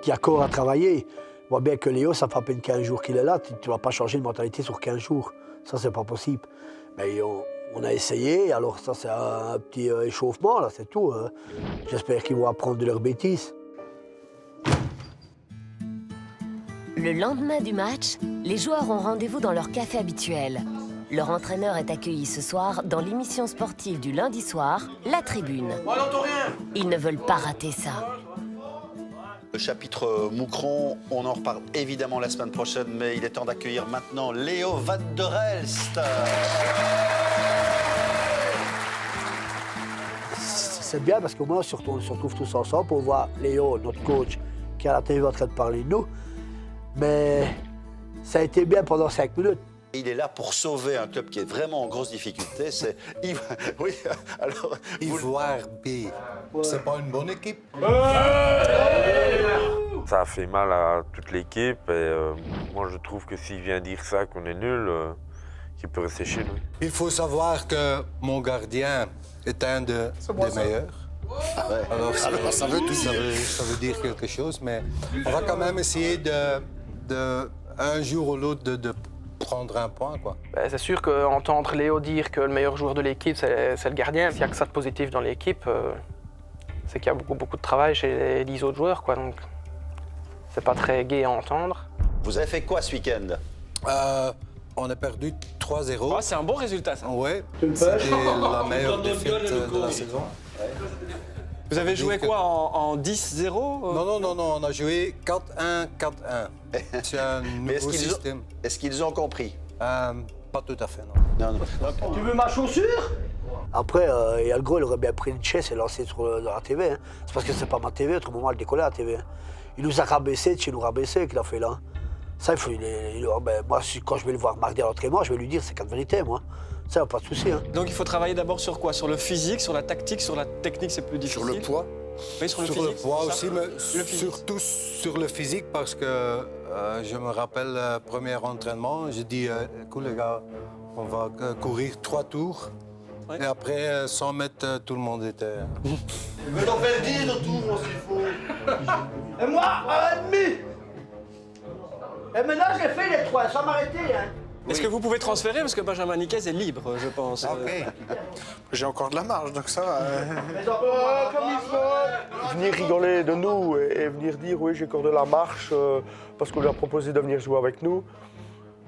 y a encore à travailler. Tu vois bien que Léo, ça fait à peine 15 jours qu'il est là. Tu ne vas pas changer de mentalité sur 15 jours. Ça, c'est pas possible. Mais on a essayé, alors ça, c'est un petit échauffement, là, c'est tout. Hein. J'espère qu'ils vont apprendre de leurs bêtises. Le lendemain du match, les joueurs ont rendez-vous dans leur café habituel. Leur entraîneur est accueilli ce soir dans l'émission sportive du lundi soir, La Tribune. Ils ne veulent pas rater ça. Le chapitre Moucron, on en reparle évidemment la semaine prochaine, mais il est temps d'accueillir maintenant Léo Van der Elst. C'est bien parce qu'au moins on se retrouve tous ensemble pour voir Léo, notre coach, qui est à la télé en train de parler de nous. Mais ça a été bien pendant 5 minutes. Il est là pour sauver un club qui est vraiment en grosse difficulté, c'est oui, alors Ivoire B. C'est pas une bonne équipe. Ça a fait mal à toute l'équipe et moi je trouve que s'il vient dire ça, qu'on est nul, qu'il peut rester chez lui. Il faut savoir que mon gardien est un des meilleurs. Ouais. Alors ça veut dire quelque chose, mais on va quand même essayer un jour ou l'autre de prendre un point, quoi. C'est sûr qu'entendre Léo dire que le meilleur joueur de l'équipe, c'est le gardien, s'il n'y a que ça de positif dans l'équipe, c'est qu'il y a beaucoup de travail chez les 10 autres joueurs, quoi. Donc c'est pas très gai à entendre. Vous avez fait quoi ce week-end? On a perdu 3-0. Ah, c'est un bon résultat, ça. Oui, c'était la meilleure défaite de la saison. Vous avez joué quoi, en 10-0 Non, on a joué 4-1, 4-1. C'est un nouveau système. Est-ce qu'ils ont compris? Pas tout à fait, non. Tu veux ma chaussure? Après, Algro, il aurait bien pris une chaise et lancé dans la TV. Hein. C'est parce que c'est pas ma TV, autrement, elle décollait à la TV. Hein. Il nous a rabaissé, de chez nous rabaissé, qu'il a fait là. Ça, moi, quand je vais le voir mardi à l'entraînement, je vais lui dire c'est 4 vérités, moi. Ça, pas de souci. Hein. Donc il faut travailler d'abord sur quoi? Sur le physique, sur la tactique, sur la technique, c'est plus difficile. Sur le poids. Oui, sur le sur physique. Le poids aussi, mais le physique. surtout sur le physique, parce que je me rappelle le premier entraînement, j'ai dit, écoute les gars, on va courir 3 tours. Ouais. Et après, 100 mètres, tout le monde était... Je vais t'en faire 10 de tours, s'il faut. Et moi, 1,5. Et maintenant, j'ai fait les 3, sans m'arrêter. Hein. Est-ce que vous pouvez transférer? Parce que Benjamin Niquez est libre, je pense. Ok. J'ai encore de la marge, donc ça va. Venir rigoler de nous et venir dire oui, j'ai encore de la marche parce qu'on lui a proposé de venir jouer avec nous,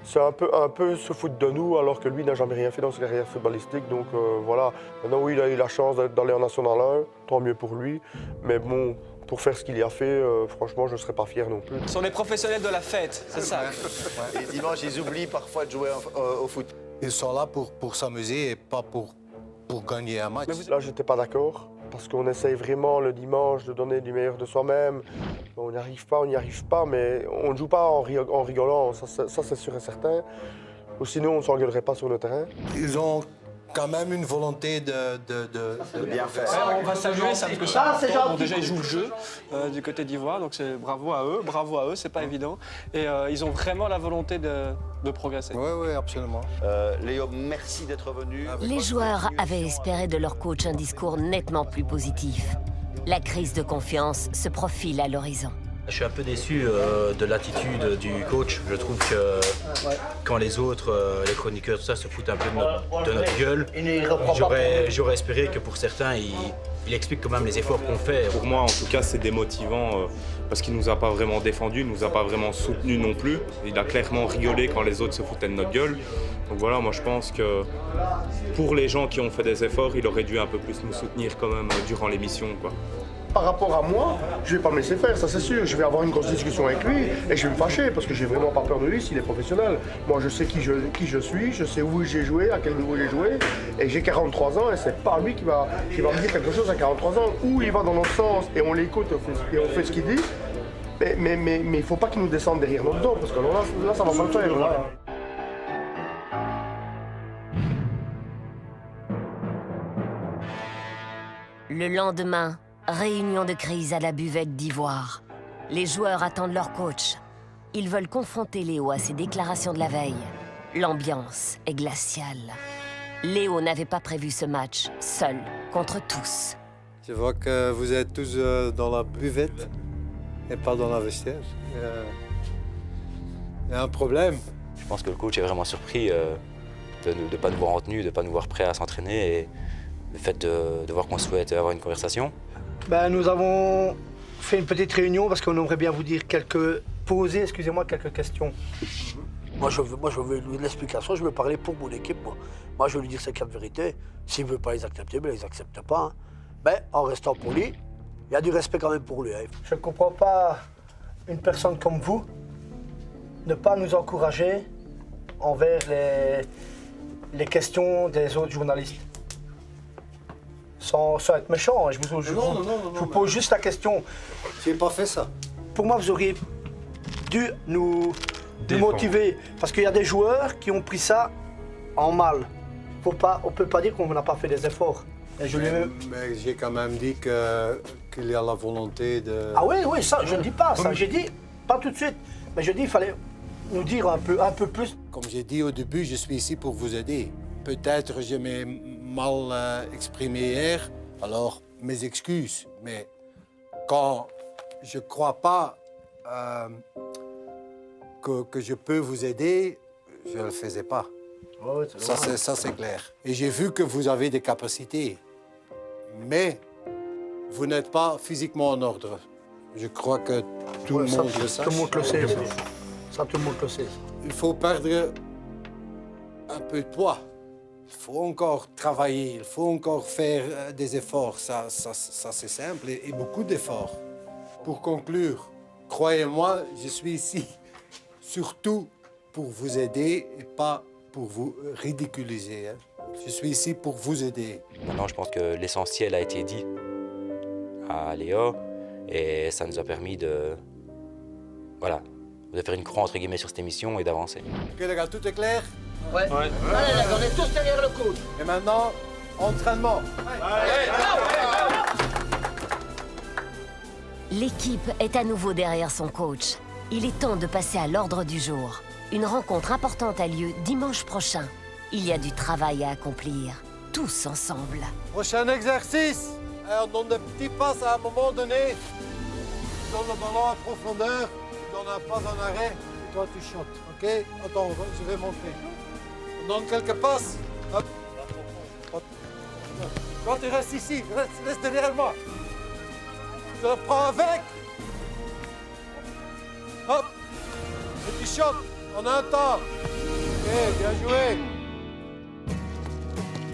c'est un peu se foutre de nous alors que lui n'a jamais rien fait dans sa carrière footballistique. Donc voilà, maintenant oui, il a eu la chance d'aller en National 1, tant mieux pour lui. Mais bon, pour faire ce qu'il y a fait, franchement, je ne serais pas fier non plus. Ce sont les professionnels de la fête, c'est ça. Et dimanche, ils oublient parfois de jouer au foot. Ils sont là pour s'amuser et pas pour gagner un match. Là, j'étais pas d'accord, parce qu'on essaye vraiment le dimanche de donner du meilleur de soi-même. On n'y arrive pas, mais on ne joue pas en rigolant, ça c'est sûr et certain. Ou sinon, on ne s'engueulerait pas sur le terrain. Ils ont quand même une volonté de bien faire. Ouais, on va saluer ça, parce que ça, bon, déjà ils jouent le jeu du côté d'Ivoire, donc c'est bravo à eux, c'est pas évident. Et ils ont vraiment la volonté de progresser. Oui, absolument. Léo, merci d'être venu. Les joueurs avaient espéré de leur coach un discours nettement plus positif. La crise de confiance se profile à l'horizon. Je suis un peu déçu de l'attitude du coach. Je trouve que quand les autres, les chroniqueurs, tout ça, se foutent un peu de notre gueule, j'aurais espéré que pour certains, il explique quand même les efforts qu'on fait. Pour moi, en tout cas, c'est démotivant parce qu'il ne nous a pas vraiment défendus, il ne nous a pas vraiment soutenus non plus. Il a clairement rigolé quand les autres se foutaient de notre gueule. Donc voilà, moi je pense que pour les gens qui ont fait des efforts, il aurait dû un peu plus nous soutenir quand même durant l'émission, quoi. Par rapport à moi, je vais pas me laisser faire, ça c'est sûr. Je vais avoir une grosse discussion avec lui et je vais me fâcher parce que j'ai vraiment pas peur de lui s'il est professionnel. Moi je sais qui je suis, je sais où j'ai joué, à quel niveau j'ai joué et j'ai 43 ans et c'est pas lui qui va me dire quelque chose à 43 ans. Ou il va dans notre sens et on l'écoute et on fait ce qu'il dit. Mais il faut pas qu'il nous descende derrière notre dos parce que là ça va pas le faire. Voilà. Le lendemain, réunion de crise à la buvette d'Ivoire. Les joueurs attendent leur coach. Ils veulent confronter Léo à ses déclarations de la veille. L'ambiance est glaciale. Léo n'avait pas prévu ce match, seul, contre tous. Je vois que vous êtes tous dans la buvette et pas dans la vestiaire. Il y a un problème. Je pense que le coach est vraiment surpris de ne pas nous voir en tenue, de ne pas nous voir prêts à s'entraîner et le fait de voir qu'on souhaite avoir une conversation. Nous avons fait une petite réunion parce qu'on aimerait bien vous dire poser quelques questions. Moi, je veux lui de l'explication, je veux parler pour mon équipe. Moi, je veux lui dire ces 4 vérités. S'il ne veut pas les accepter, il ne les accepte pas. Hein. Mais en restant poli, il y a du respect quand même pour lui. Hein. Je ne comprends pas une personne comme vous ne pas nous encourager envers les questions des autres journalistes. Sans être méchant, je vous pose juste la question. Je n'ai pas fait ça. Pour moi, vous auriez dû nous motiver. Parce qu'il y a des joueurs qui ont pris ça en mal. On ne peut pas dire qu'on n'a pas fait des efforts. Mais j'ai quand même dit qu'il y a la volonté de... Ah oui, ça, je ne dis pas ça. J'ai dit, pas tout de suite, mais je dis qu'il fallait nous dire un peu plus. Comme j'ai dit au début, je suis ici pour vous aider. Peut-être je m'ai mal exprimé hier, alors mes excuses. Mais quand je ne crois pas que je peux vous aider, je ne le faisais pas. Ouais, ça, c'est clair. Et j'ai vu que vous avez des capacités, mais vous n'êtes pas physiquement en ordre. Je crois que tout le monde le sait. Tout le monde le sait. Ça, tout le monde le sait. il faut perdre un peu de poids. Il faut encore travailler, il faut encore faire des efforts. Ça c'est simple, et beaucoup d'efforts. Pour conclure, croyez-moi, je suis ici surtout pour vous aider et pas pour vous ridiculiser. Je suis ici pour vous aider. Maintenant, je pense que l'essentiel a été dit à Léo et ça nous a permis de faire une croix entre guillemets sur cette émission et d'avancer. Ok les gars, tout est clair? Ouais. Allez les gars, on est tous derrière le coach. Et maintenant, entraînement. L'équipe est à nouveau derrière son coach. Il est temps de passer à l'ordre du jour. Une rencontre importante a lieu dimanche prochain. Il y a du travail à accomplir, tous ensemble. Prochain exercice. On donne des petits passes à un moment donné. Tu donnes le ballon à profondeur, tu donnes un pas en arrêt, et toi tu shootes. Ok? Attends, je vais montrer. On donne quelques passes. Hop. Hop. Toi tu restes ici, reste derrière moi. Je le prends avec. Hop. Et tu shootes en un temps. Ok, bien joué.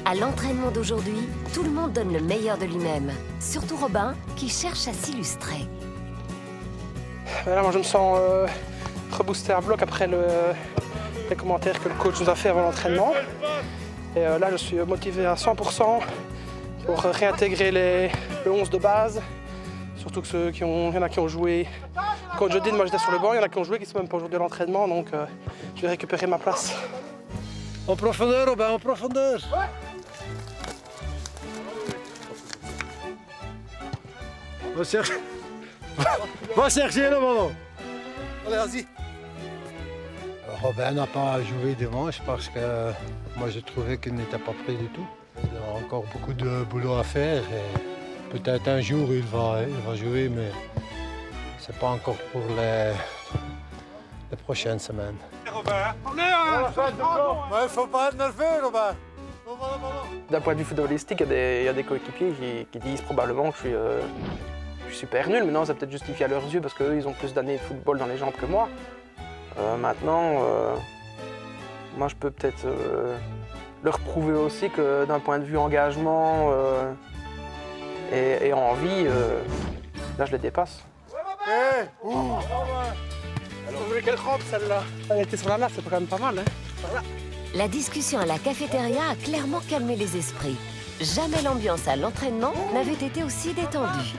À l'entraînement d'aujourd'hui, tout le monde donne le meilleur de lui-même. Surtout Robin, qui cherche à s'illustrer. Là, moi, je me sens reboosté à bloc après les commentaires que le coach nous a fait avant l'entraînement. Et là, je suis motivé à 100% pour réintégrer le 11 de base. Surtout que il y en a qui ont joué. Quand je dis, moi j'étais sur le banc, il y en a qui ont joué qui ne sont même pas aujourd'hui à l'entraînement, donc je vais récupérer ma place. En profondeur, Robin, en profondeur. Va chercher le ballon. Allez, vas-y. Robin n'a pas joué dimanche parce que moi je trouvais qu'il n'était pas prêt du tout. Il a encore beaucoup de boulot à faire et peut-être un jour il va jouer, mais c'est pas encore pour les prochaines semaines. Robin, il ne faut pas être nerveux, Robin. D'un point de vue footballistique, il y a des coéquipiers qui disent probablement que je suis super nul. Maintenant, c'est peut-être justifié à leurs yeux parce qu'eux, ils ont plus d'années de football dans les jambes que moi. Maintenant, moi, je peux peut-être leur prouver aussi que d'un point de vue engagement et envie, là, je les dépasse. Alors, vous voulez qu'elle trempe, celle-là? Elle était sur la main, c'est quand même pas mal, hein? Voilà. La discussion à la cafétéria a clairement calmé les esprits. Jamais l'ambiance à l'entraînement n'avait été aussi détendue.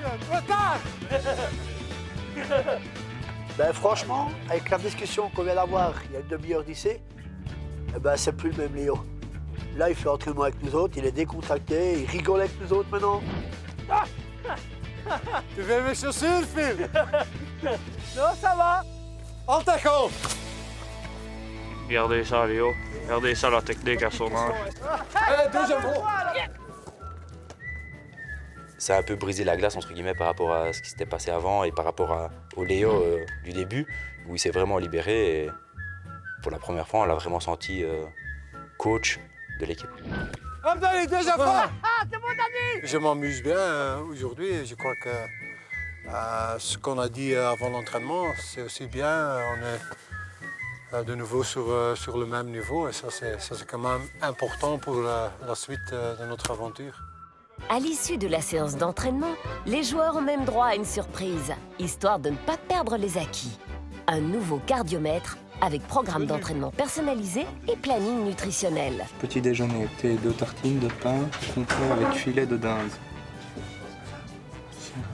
Ben franchement, avec la discussion qu'on vient d'avoir il y a une demi-heure d'ici, eh ben c'est plus le même Léo. Là, il fait entraînement avec nous autres, il est décontracté, il rigole avec nous autres maintenant. Tu veux mes chaussures, Phil? Non, ça va. En ta compte. Regardez ça, Léo. Regardez ça, la technique à son âge. Deuxième mot. Ça a un peu brisé la glace entre guillemets par rapport à ce qui s'était passé avant et par rapport au Léo du début, où il s'est vraiment libéré et pour la première fois, on l'a vraiment senti coach de l'équipe. Abdali, deuxième fois. C'est mon ami. Je m'amuse bien aujourd'hui. Je crois que ce qu'on a dit avant l'entraînement, c'est aussi bien. On est de nouveau sur le même niveau et ça c'est quand même important pour la suite de notre aventure. À l'issue de la séance d'entraînement, les joueurs ont même droit à une surprise, histoire de ne pas perdre les acquis. Un nouveau cardiomètre avec programme d'entraînement personnalisé et planning nutritionnel. Petit déjeuner, thé, 2 tartines de pain complet avec filet de dinde.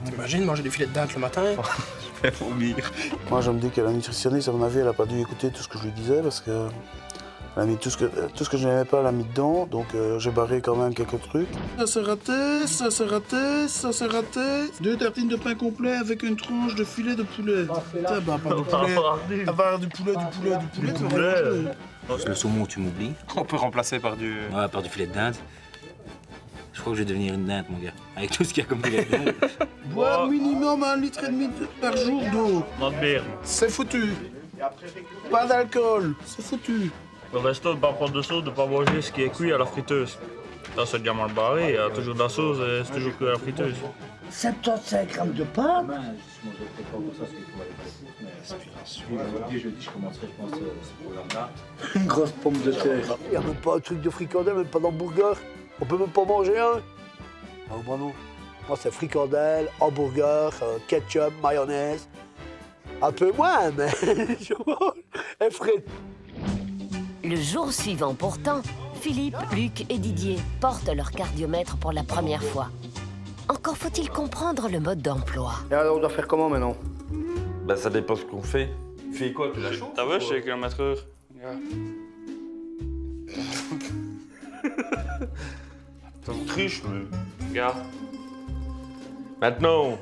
T'imagines manger des filets de dinde le matin? Je vais vomir. Moi, je me dis que la nutritionniste, à mon avis, elle n'a pas dû écouter tout ce que je lui disais parce que elle a mis tout ce que je n'aimais pas, elle a mis dedans, donc j'ai barré quand même quelques trucs. Ça s'est raté, ça s'est raté, ça s'est raté. 2 tartines de pain complet avec une tranche de filet de poulet. Putain, bah, pas de poulet. Avoir du poulet. Le saumon, tu m'oublies. On peut remplacer par du... Ouais, par du filet de dinde. Je crois que je vais devenir une dinde, mon gars. Avec tout ce qu'il y a comme filet de dinde. Boire minimum 1,5 litre par jour d'eau. C'est foutu. Pas d'alcool, c'est foutu. Le resto, de ne pas prendre de sauce, de ne pas manger ce qui est cuit à la friteuse. Ça, c'est déjà mal barré. Il y a toujours de la sauce et c'est toujours que la friteuse. 75 grammes de pain. Une grosse pomme de terre. Il n'y a même pas un truc de fricandelle, même pas d'hamburger. On peut même pas manger un. Ah, moi non. Moi, c'est fricandelle, hamburger, ketchup, mayonnaise. Un peu moins, mais je mange. Et frites. Le jour suivant pourtant, Philippe, Luc et Didier portent leur cardiomètre pour la première fois. Encore faut-il comprendre le mode d'emploi. Et alors, on doit faire comment maintenant? Ben, ça dépend ce qu'on fait. Tu fais quoi? Tu la chauffes? T'as vu, je suis km/h. Ça me triche, lui. Regarde. Maintenant.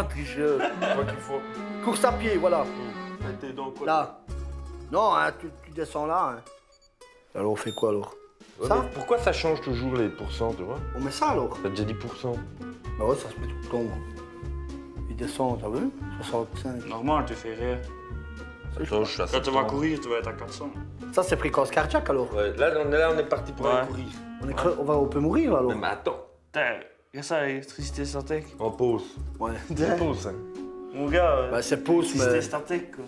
Tricheur. Quoi qu'il faut. Course à pied, voilà. T'es dans quoi? Là. Non, hein, tu descends là. Hein. Alors, on fait quoi alors? Ouais, Ça? mais pourquoi ça change toujours les pourcents, tu vois? On met ça alors? T'as déjà dit pourcents. Bah ouais, ça se met tout le temps. Moi. Il descend, t'as vu? 65. Normal, tu fais rien. Ça change, je suis à Quand tu 70. vas courir, tu vas être à 400. Ça, c'est fréquence cardiaque alors? Ouais, là, on est parti pour aller courir. On peut mourir alors? Mais attends. Regarde ça, l'électricité statique. En pause. Ouais. C'est pause, hein. Mon gars, Bah, c'est pause, mais. l'électricité statique, quoi.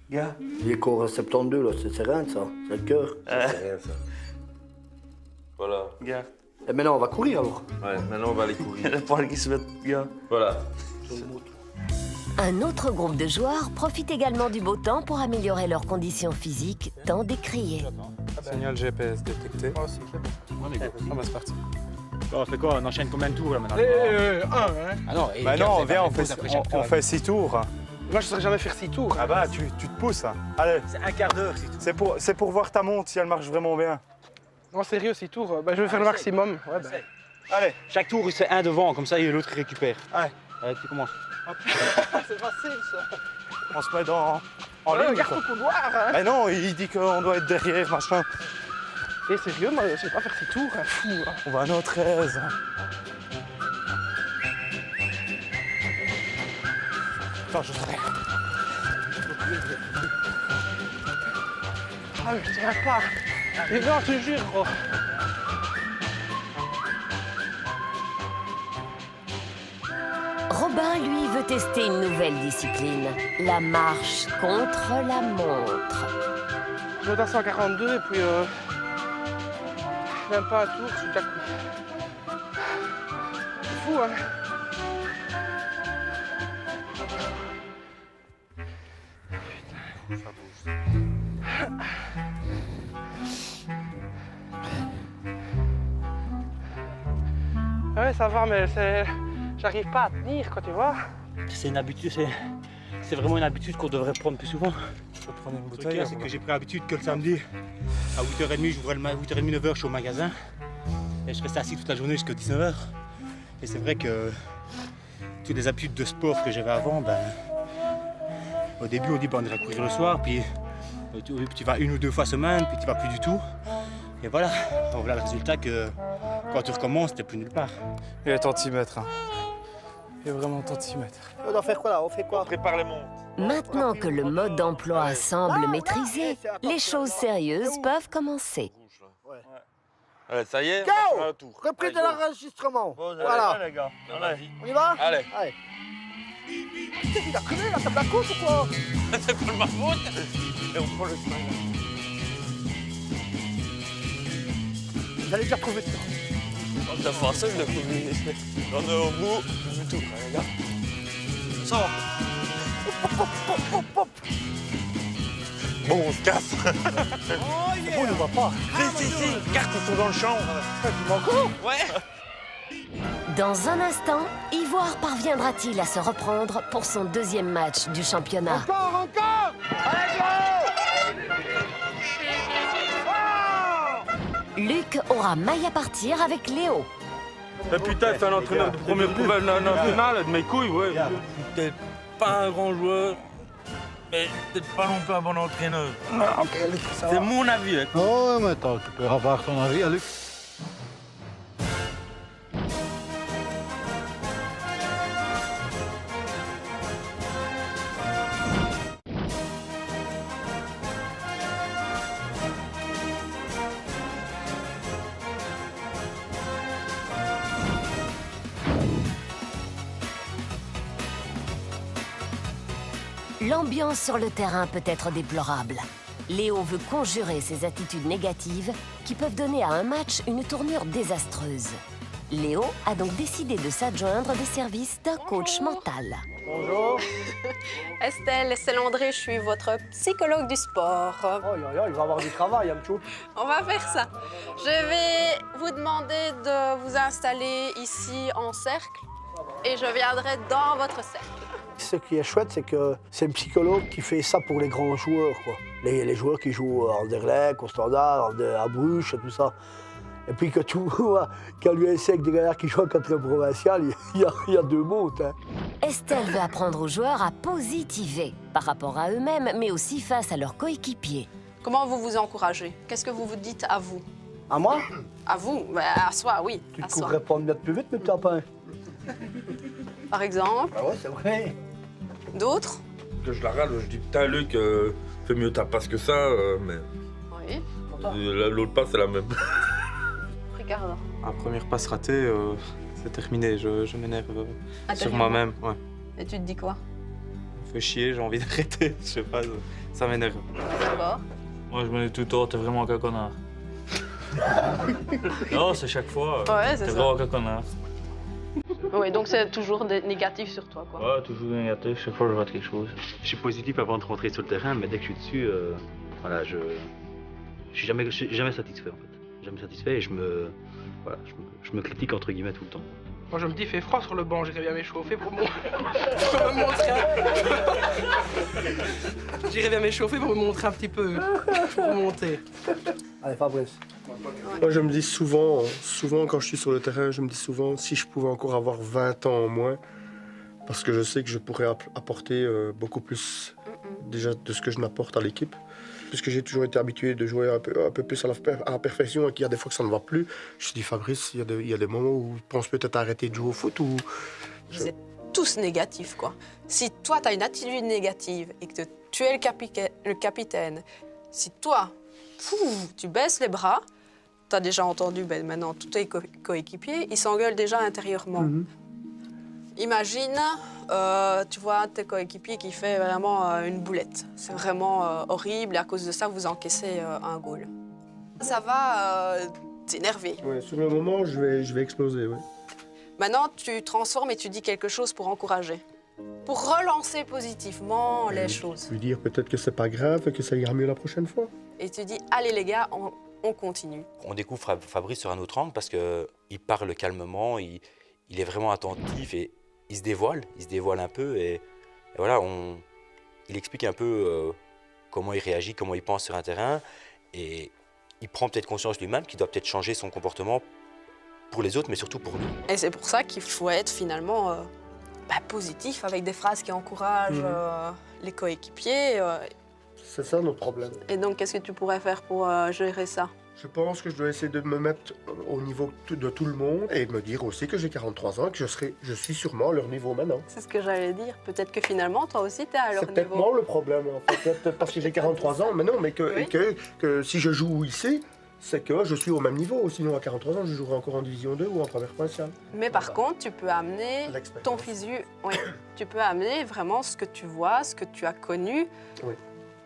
Gars. Il est corps 72, là, c'est rien ça. C'est le cœur. C'est rien, ça. Voilà. Regarde. Et maintenant, on va courir alors? Ouais, maintenant, on va aller courir. Les poils qui se mettent, gars. Voilà. Un autre groupe de joueurs profite également du beau temps pour améliorer leurs conditions physiques tant décriées. Signal GPS détecté. Moi aussi, c'est bon. Ah bah c'est parti. On fait quoi? On enchaîne combien de tours là maintenant? Un, hein. Ah non, et Bah Gab, non, c'est viens, pas on pause après chaque tour. fait 6 tours. Moi, je saurais jamais faire 6 tours. Ah bah, tu te pousses. Hein. Allez, C'est un quart d'heure, 6 tours. c'est pour voir ta montre si elle marche vraiment bien. Non, sérieux, 6 tours. Bah, je vais faire le maximum. Ouais, bah. Allez. Chaque tour, il se fait un devant, comme ça, et l'autre il récupère. Allez. Allez, tu commences. C'est facile ça. On se met en ligne. Regarde quoi. ton couloir, hein. Mais non, il dit qu'on doit être derrière, machin. Et sérieux, moi, je vais pas faire 6 tours, hein. Fou. Hein. On va à notre aise. Attends, je serai. Ah, je tiens pas. Et non, je te jure, gros. Robin, lui, veut tester une nouvelle discipline, la marche contre la montre. Je vais à 142 et puis même pas un tour, je suis déjà couillé. C'est fou, hein. Ouais, ça va, mais j'arrive pas à tenir, quoi, tu vois. C'est une habitude, c'est vraiment une habitude qu'on devrait prendre plus souvent. Je peux prendre une Le bouteille. truc, c'est que j'ai pris l'habitude que le samedi, à 8h30, j'ouvrais 8h30, 9h, je suis au magasin. Et je restais assis toute la journée jusqu'à 19h. Et c'est vrai que toutes les habitudes de sport que j'avais avant, ben, au début, on dit on ira courir le soir, puis tu vas 1 ou 2 fois semaine, puis tu vas plus du tout. Et voilà, on voit le résultat que quand tu recommences, t'es plus nulle part. Il est tantimètre. Hein. Il est vraiment tantimètre. On doit faire quoi là? On fait quoi? On prépare les montres. Maintenant que le mode d'emploi semble maîtrisé, les choses sérieuses peuvent commencer. Allez, ça y est, on va Go! faire un tour. Reprise de l'enregistrement. Voilà. Allez, les gars. Allez. On y va? Allez. Allez. Qu'est-ce qu'il a crevé là? T'as pas la course ou quoi? C'est pas de ma faute. Et on prend le chemin. Vous allez déjà trouver ça. C'est facile de courir. On est au bout du tout, les gars. Ça va. Bon, on se casse. On ne voit pas. Si, carte, ils sont dans le champ. Tu m'encore? Ouais. Dans un instant, Ivoire parviendra-t-il à se reprendre pour son deuxième match du championnat? Encore, encore! Allez, go! Luc aura maille à partir avec Léo. Mais putain, c'est un entraîneur de première poubelle nationale, de mes couilles, ouais. Peut-être pas un grand joueur, mais peut-être pas non plus un bon entraîneur. C'est mon avis. Hein. Oh, mais attends, tu peux avoir ton avis, hein, Luc. L'ambiance sur le terrain peut être déplorable. Léo veut conjurer ces attitudes négatives qui peuvent donner à un match une tournure désastreuse. Léo a donc décidé de s'adjoindre des services d'un coach mental. Bonjour. Estelle, c'est André, je suis votre psychologue du sport. Oh, il va avoir du travail, Amchou. On va faire ça. Je vais vous demander de vous installer ici en cercle et je viendrai dans votre cercle. Ce qui est chouette, c'est que c'est un psychologue qui fait ça pour les grands joueurs, quoi. Les joueurs qui jouent à Anderlecht, au Standard, à Bruges et tout ça. Et puis que tu vois qu'à l'USEC derrière qui joue en 4e provincial, il y a 2 montes. Hein. Estelle veut apprendre aux joueurs à positiver par rapport à eux-mêmes, mais aussi face à leurs coéquipiers. Comment vous vous encouragez? Qu'est-ce que vous vous dites à vous? À moi? À vous? À soi, oui. Tu te courrais pas mettre plus vite, mais tu as pas. Par exemple? Ah ouais, c'est vrai. D'autres? Que je la râle, je dis putain Luc, fais mieux ta passe que ça, mais... Oui. L'autre passe, c'est la même. Ricardo. Un première passe ratée, c'est terminé. Je m'énerve sur moi-même. Ouais. Et tu te dis quoi? Me fait chier, j'ai envie d'arrêter. Je sais pas, ça m'énerve. D'abord. Moi, je me dis tout le temps, t'es vraiment qu'un connard. Non, c'est chaque fois. Ouais, c'est t'es ça. vraiment qu'un connard. Oui, donc c'est toujours négatif sur toi, quoi. Ouais, toujours négatif, chaque fois je rate quelque chose. Je suis positif avant de rentrer sur le terrain, mais dès que je suis dessus, voilà, je suis jamais satisfait en fait. Jamais satisfait et je me critique entre guillemets tout le temps. Moi je me dis, il fait froid sur le banc, j'irais bien m'échauffer pour me montrer. J'irais bien m'échauffer pour me montrer un petit peu, pour monter. Allez, Fabrice. Moi, je me dis souvent quand je suis sur le terrain, je me dis souvent si je pouvais encore avoir 20 ans en moins, parce que je sais que je pourrais apporter beaucoup plus déjà de ce que je n'apporte à l'équipe. Puisque j'ai toujours été habitué de jouer un peu plus à la perfection et qu'il y a des fois que ça ne va plus. Je dis Fabrice, il y a des moments où tu penses peut-être arrêter de jouer au foot ou... Vous êtes tous négatifs, quoi. Si toi, tu as une attitude négative et que tu es le capitaine, si toi, tu baisses les bras, tu as déjà entendu maintenant tous tes coéquipiers, ils s'engueulent déjà intérieurement. Imagine, tu vois tes coéquipiers qui fait vraiment une boulette. C'est vraiment horrible et à cause de ça, vous encaissez un goal. Ça va t'énerver. Ouais, sur le moment, je vais exploser, oui. Maintenant, tu transformes et tu dis quelque chose pour encourager. Pour relancer positivement les choses. Lui dire peut-être que c'est pas grave, que ça ira mieux la prochaine fois. Et tu dis, allez les gars, on continue. On découvre Fabrice sur un autre angle parce qu'il parle calmement, il est vraiment attentif et il se dévoile un peu et voilà, il explique un peu comment il réagit, comment il pense sur un terrain et il prend peut-être conscience lui-même qu'il doit peut-être changer son comportement pour les autres mais surtout pour lui. Et c'est pour ça qu'il faut être finalement positif avec des phrases qui encouragent les coéquipiers. C'est ça notre problème. Et donc qu'est-ce que tu pourrais faire pour gérer ça? Je pense que je dois essayer de me mettre au niveau de tout le monde et me dire aussi que j'ai 43 ans et que je suis sûrement à leur niveau maintenant. C'est ce que j'allais dire. Peut-être que finalement, toi aussi, t'es à leur niveau. C'est peut-être moi le problème, en fait. Peut-être parce que j'ai 43 ans, mais non, mais que si je joue ici, c'est que je suis au même niveau. Sinon, à 43 ans, je jouerai encore en Division 2 ou en première provinciale. Mais par contre, tu peux amener ton physique. Oui, tu peux amener vraiment ce que tu vois, ce que tu as connu. Oui.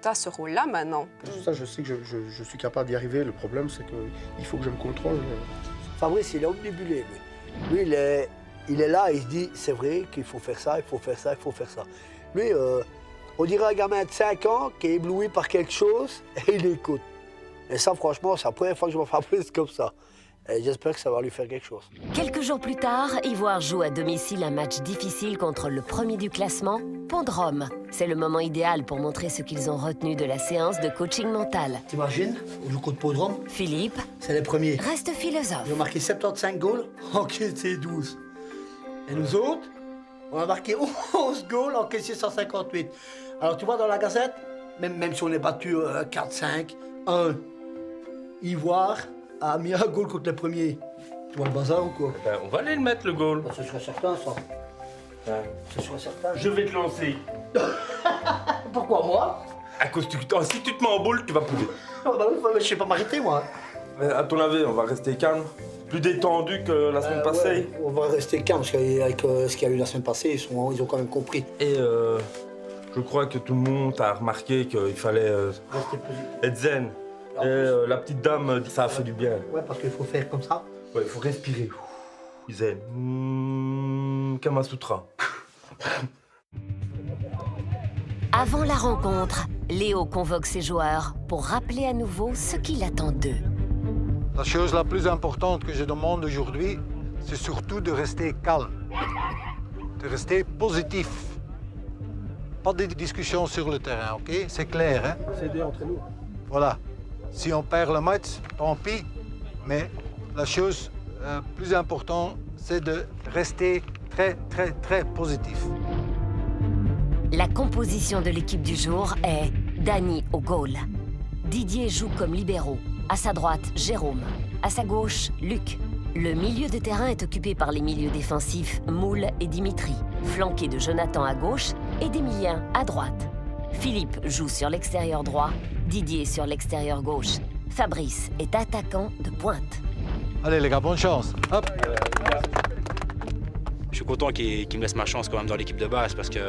Tu as ce rôle-là maintenant. Ça, je sais que je suis capable d'y arriver. Le problème, c'est qu'il faut que je me contrôle. Fabrice, il est omnibulé, lui. Lui, il est là, il se dit, c'est vrai qu'il faut faire ça, il faut faire ça, il faut faire ça. Lui, on dirait un gamin de 5 ans qui est ébloui par quelque chose et il écoute. Et ça, franchement, c'est la première fois que je vois Fabrice comme ça. Et j'espère que ça va lui faire quelque chose. Quelques jours plus tard, Ivoire joue à domicile un match difficile contre le premier du classement, Pont-de-Rome. C'est le moment idéal pour montrer ce qu'ils ont retenu de la séance de coaching mental. T'imagines, on joue contre Pont-de-Rome. Philippe, c'est les premiers. Reste philosophe. Ils ont marqué 75 goals, encaissé 12. Et nous autres, on a marqué 11 goals, encaissé 158. Alors tu vois dans la Gazette, même si on est battu 4-5, 1, Ivoire a mis un goal contre le premier. Tu vois le bazar ou quoi? On va aller le mettre, le goal. Ce serait certain, ça. Ce serait certain. Je vais te lancer. Pourquoi moi? À cause si tu te mets en boule, tu vas pouler. Oh bah oui, mais je sais pas m'arrêter, moi. À ton avis, on va rester calme, plus détendu que la semaine passée. Ouais, on va rester calme, parce qu'avec ce qu'il y a eu la semaine passée, ils ont quand même compris. Et Je crois que tout le monde a remarqué qu'il fallait être zen. Et la petite dame dit ça a fait du bien. Ouais, parce qu'il faut faire comme ça. Ouais, il faut respirer. Zen. Kama Sutra. Avant la rencontre, Léo convoque ses joueurs pour rappeler à nouveau ce qu'il attend d'eux. La chose la plus importante que je demande aujourd'hui, c'est surtout de rester calme, de rester positif. Pas de discussion sur le terrain, ok? C'est clair, hein? C'est deux entre nous. Voilà. Si on perd le match, tant pis. Mais la chose plus importante, c'est de rester très positif. La composition de l'équipe du jour est Dany au goal. Didier joue comme libéraux. À sa droite, Jérôme. À sa gauche, Luc. Le milieu de terrain est occupé par les milieux défensifs Moule et Dimitri, flanqués de Jonathan à gauche et d'Emilien à droite. Philippe joue sur l'extérieur droit, Didier sur l'extérieur gauche. Fabrice est attaquant de pointe. Allez les gars, bonne chance. Hop. Je suis content qu'il me laisse ma chance quand même dans l'équipe de base parce que,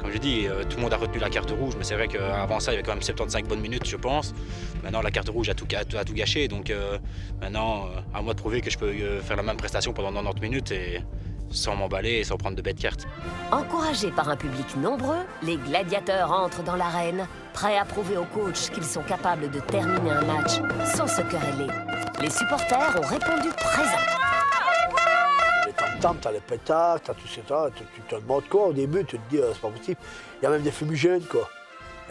comme je dis, tout le monde a retenu la carte rouge, mais c'est vrai qu'avant ça, il y avait quand même 75 bonnes minutes, je pense. Maintenant, la carte rouge a tout gâché, donc maintenant, à moi de prouver que je peux faire la même prestation pendant 90 minutes et sans m'emballer et sans prendre de bêtes cartes. Encouragés par un public nombreux, les gladiateurs entrent dans l'arène, prêts à prouver aux coachs qu'ils sont capables de terminer un match sans se quereller. Les supporters ont répondu présent. T'as les pétards, t'as tout ça, tu te demandes quoi au début, tu te dis c'est pas possible. Il y a même des fumigènes quoi.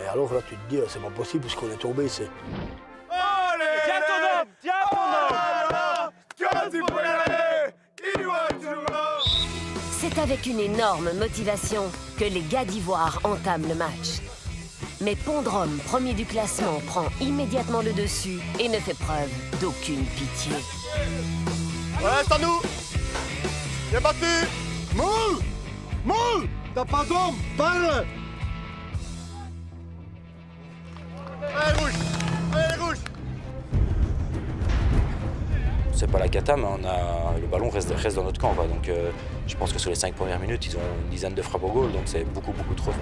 Et alors là tu te dis c'est pas possible puisqu'on est tombé ici. Tiens ton homme, tiens ton homme. C'est avec une énorme motivation que les gars d'Ivoire entament le match. Mais Pondrome, premier du classement, prend immédiatement le dessus et ne fait preuve d'aucune pitié. Ouais, c'est à nous. Bien battu. Moule! Moule! T'as pas d'homme! Parle! Allez, rouge! Allez, rouge! C'est pas la cata, mais le ballon reste dans notre camp, quoi. Donc je pense que sur les 5 premières minutes, ils ont une dizaine de frappes au goal, donc c'est beaucoup trop.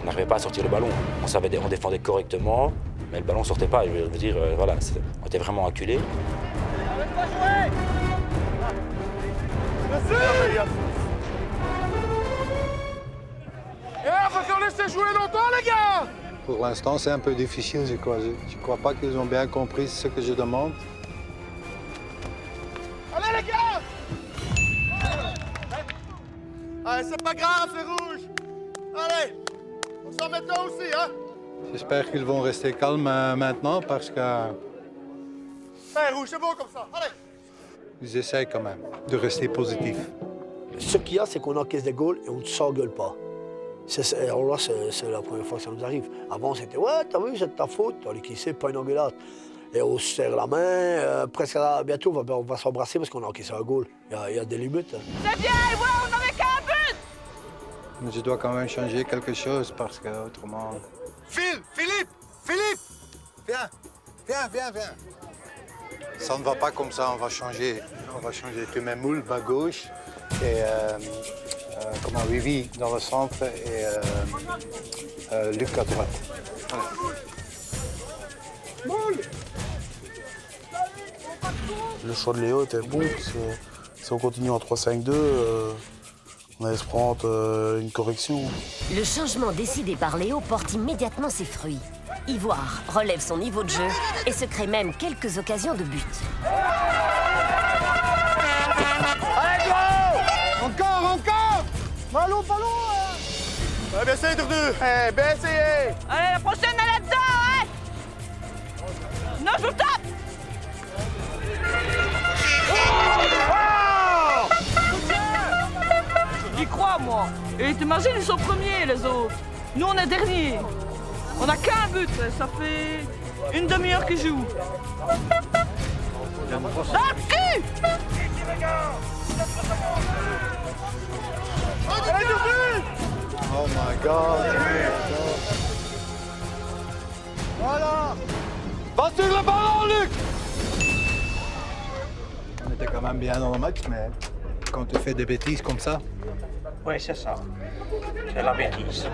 On n'arrivait pas à sortir le ballon. On défendait correctement, mais le ballon sortait pas. Je veux dire, voilà, on était vraiment acculés. Et on va encore laisser jouer longtemps, les gars! Pour l'instant, c'est un peu difficile, je crois. Je crois pas qu'ils ont bien compris ce que je demande. Allez, les gars! Allez, c'est pas grave, c'est rouge! Allez! On s'en met là aussi, hein? J'espère qu'ils vont rester calmes maintenant parce que... Allez, rouge, c'est bon comme ça, allez! Ils essayent quand même de rester positifs. Ce qu'il y a, c'est qu'on encaisse des goals et on ne s'engueule pas. Alors là, c'est la première fois que ça nous arrive. Avant, c'était « Ouais, t'as vu, c'est de ta faute. » Tandis qu'ici, c'est pas une engueulade. Et on se serre la main, presque là, bientôt, on va s'embrasser parce qu'on a encaissé un goal. Il y a des limites. C'est bien, ouais, on n'avait qu'un but! Mais je dois quand même changer quelque chose parce que autrement... Philippe! Viens! Ça ne va pas comme ça, on va changer. Tu mets Moule bas gauche et Vivi dans le centre et Luc à droite. Moule! Le choix de Léo était bon, parce que si on continue en 3-5-2, on allait se prendre une correction. Le changement décidé par Léo porte immédiatement ses fruits. Ivoire relève son niveau de jeu et se crée même quelques occasions de but. Allez, go! Encore! Ballon! Ouais, bien essayé, Tourdu! Bien essayé! Allez, la prochaine, elle est dedans, hein! Non, je vous tape! J'y crois, moi. Et t'imagines, ils sont premiers, les autres. Nous, on est derniers. On n'a qu'un but, ça fait une demi-heure qu'ils jouent. Dans le cul! Oh my God! Voilà! Va sur le ballon, Luc! On était quand même bien dans le match, mais quand tu fais des bêtises comme ça, Oui, c'est ça. C'est la bêtise.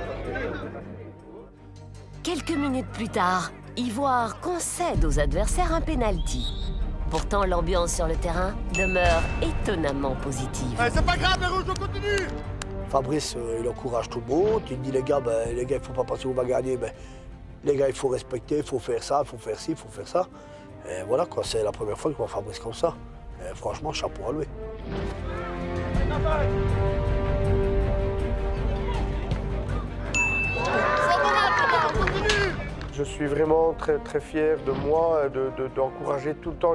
Quelques minutes plus tard, Ivoire concède aux adversaires un penalty. Pourtant, l'ambiance sur le terrain demeure étonnamment positive. C'est pas grave, les rouges, on continue. Fabrice, il encourage tout le monde. Il dit, les gars, il ne faut pas penser qu'on va gagner. Les gars, il faut respecter, il faut faire ça, il faut faire ci, il faut faire ça. Et voilà, quoi, c'est la première fois que je vois Fabrice comme ça. Et franchement, chapeau à lui. Je suis vraiment très, très fier de moi, d'encourager tout le temps.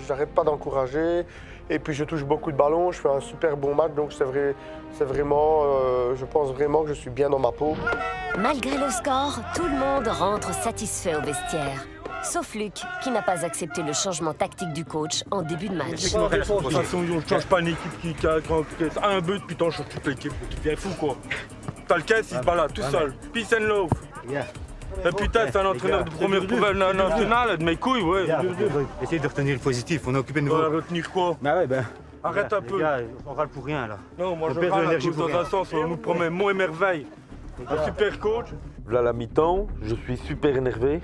J'arrête pas d'encourager. Et puis je touche beaucoup de ballons, je fais un super bon match. Donc c'est vraiment, je pense vraiment que je suis bien dans ma peau. Malgré le score, tout le monde rentre satisfait au vestiaire. Sauf Luc, qui n'a pas accepté le changement tactique du coach en début de match. De toute façon, on ne change pas une équipe qui a un but, puis t'en changes toute l'équipe. Tu deviens fou, quoi. T'as le caisse, il se balade tout seul. Peace and love. Et putain, c'est un entraîneur de première poubelle nationale, de mes couilles, ouais. Essayez de retenir le positif, on est occupé de nouveau. Retenir quoi? Bah ouais, arrête un peu. Gars, on râle pour rien, là. Non, moi je râle à cause dans un sens, on nous promet mot et merveille. Un super coach. Là, la mi-temps, je suis super énervé.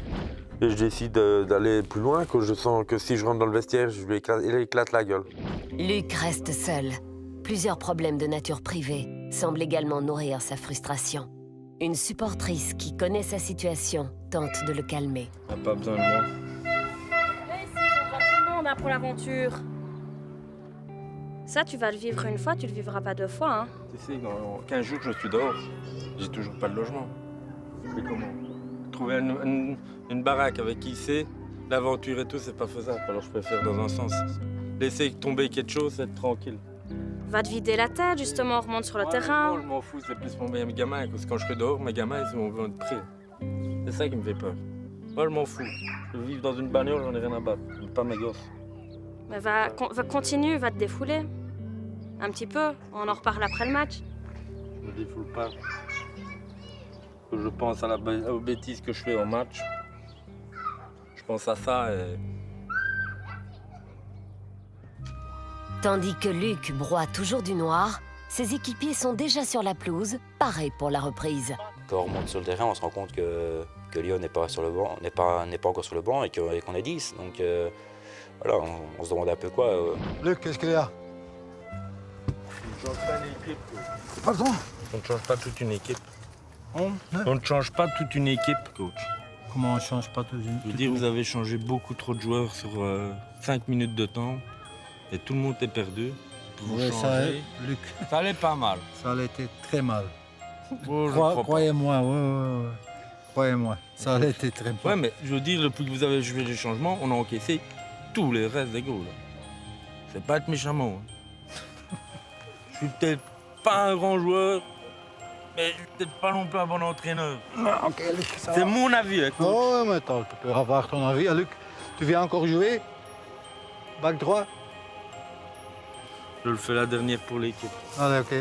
Et je décide d'aller plus loin, que je sens que si je rentre dans le vestiaire, je lui éclate la gueule. Luc reste seul. Plusieurs problèmes de nature privée semblent également nourrir sa frustration. Une supportrice qui connaît sa situation tente de le calmer. T'as pas besoin de moi. Tout le monde pour l'aventure. Ça, tu vas le vivre une fois, tu le vivras pas deux fois. Hein. Tu sais, dans 15 jours, je suis dehors. J'ai toujours pas de logement. Je fais comment? Trouver une baraque avec qui c'est, l'aventure et tout, c'est pas faisable. Alors je préfère dans un sens. Laisser tomber quelque chose, être tranquille. Va te vider la tête, justement, on remonte sur le terrain. Non, je m'en fous, c'est plus pour mes gamins. Parce que quand je serai dehors, mes gamins, ils vont être prêts. C'est ça qui me fait peur. Moi, je m'en fous. Je veux vivre dans une bagnole, j'en ai rien à battre. Pas mes gosses. Mais va continuer, va te défouler. Un petit peu, on en reparle après le match. Je me défoule pas. Je pense aux bêtises que je fais au match. Je pense à ça et... Tandis que Luc broie toujours du noir, ses équipiers sont déjà sur la pelouse, pareils pour la reprise. Quand on remonte sur le terrain, on se rend compte que Lyon n'est pas sur le banc, n'est pas encore sur le banc et qu'on est 10. Donc voilà, on se demande un peu quoi. Luc, qu'est-ce qu'il y a? On ne change pas une équipe. Pardon? On ne change pas toute une équipe. On ne change pas toute une équipe, coach. Comment on ne change pas toute une équipe? Je veux dire, vous avez changé beaucoup trop de joueurs sur 5 minutes de temps. Et tout le monde est perdu. Oui, Luc. Ça allait pas mal. Ça allait été très mal. Oh, Croyez-moi, ouais. Croyez-moi, ça allait été très mal. Ouais, mais je veux dire, depuis que vous avez joué les changements, on a encaissé tous les restes des goals. C'est pas être méchamment. Hein. Je suis peut-être pas un grand joueur, mais je suis peut-être pas non plus un bon entraîneur. Ok, Luc, c'est mon avis, hein, coach. Oh, mais attends, tu peux avoir ton avis. Luc, tu viens encore jouer? Back droit? Je le fais la dernière pour l'équipe. Allez, ok.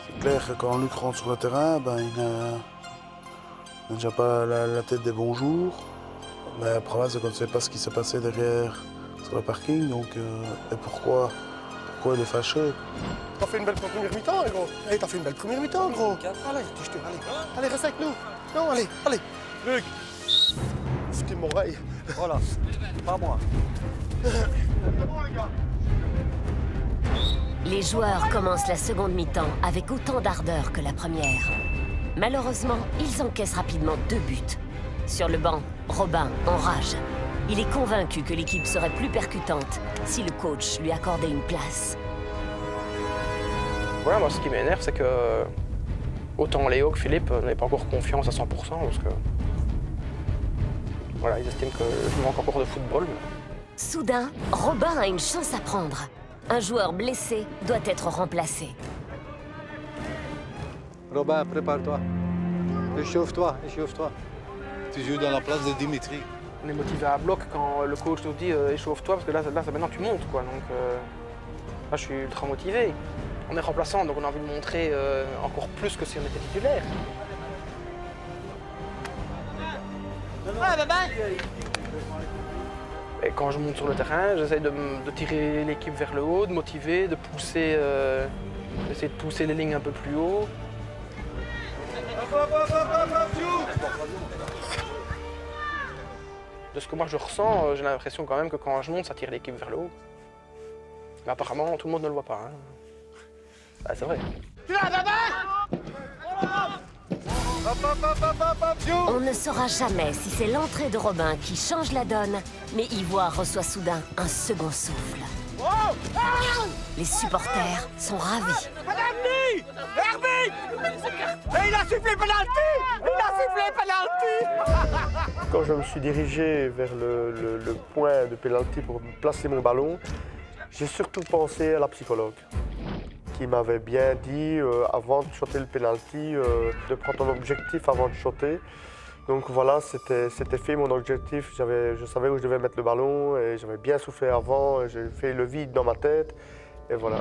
C'est clair que quand Luc rentre sur le terrain, il n'a déjà pas la tête des bons jours. Mais le problème, c'est qu'on ne sait pas ce qui s'est passé derrière sur le parking. Donc, et pourquoi il est fâché. T'as fait une belle première mi-temps, gros. Hey, t'as fait une belle première mi-temps, gros. Allez, allez, reste avec nous. Non, allez. Luc. C'était mon oreille. Voilà, pas moi. Les joueurs commencent la seconde mi-temps avec autant d'ardeur que la première. Malheureusement, ils encaissent rapidement 2 buts. Sur le banc, Robin enrage. Il est convaincu que l'équipe serait plus percutante si le coach lui accordait une place. Voilà, moi ce qui m'énerve, c'est que autant Léo que Philippe n'avaient pas encore confiance à 100% parce que voilà, ils estiment que je manque encore de football. Soudain, Robin a une chance à prendre. Un joueur blessé doit être remplacé. Robin, prépare-toi. Échauffe-toi. Tu joues dans la place de Dimitri. On est motivé à bloc quand le coach nous dit échauffe-toi parce que là maintenant tu montes quoi. Donc là je suis ultra motivé. On est remplaçant donc on a envie de montrer encore plus que si on était titulaire. Ouais, bye bye. Et quand je monte sur le terrain, j'essaie de tirer l'équipe vers le haut, de motiver, de pousser, essayer de pousser les lignes un peu plus haut. De ce que moi je ressens, j'ai l'impression quand même que quand je monte, ça tire l'équipe vers le haut. Mais apparemment, tout le monde ne le voit pas. Hein. Ah, c'est vrai. On ne saura jamais si c'est l'entrée de Robin qui change la donne, mais Ivoire reçoit soudain un second souffle. Les supporters sont ravis. Penalty! Arbitre! Et il a sifflé penalty! Il a sifflé penalty! Quand je me suis dirigé vers le point de penalty pour placer mon ballon, j'ai surtout pensé à la psychologue qui m'avait bien dit avant de shotter le penalty de prendre ton objectif avant de shotter. Donc voilà, c'était fait mon objectif. Je savais où je devais mettre le ballon et j'avais bien soufflé avant. J'ai fait le vide dans ma tête et voilà.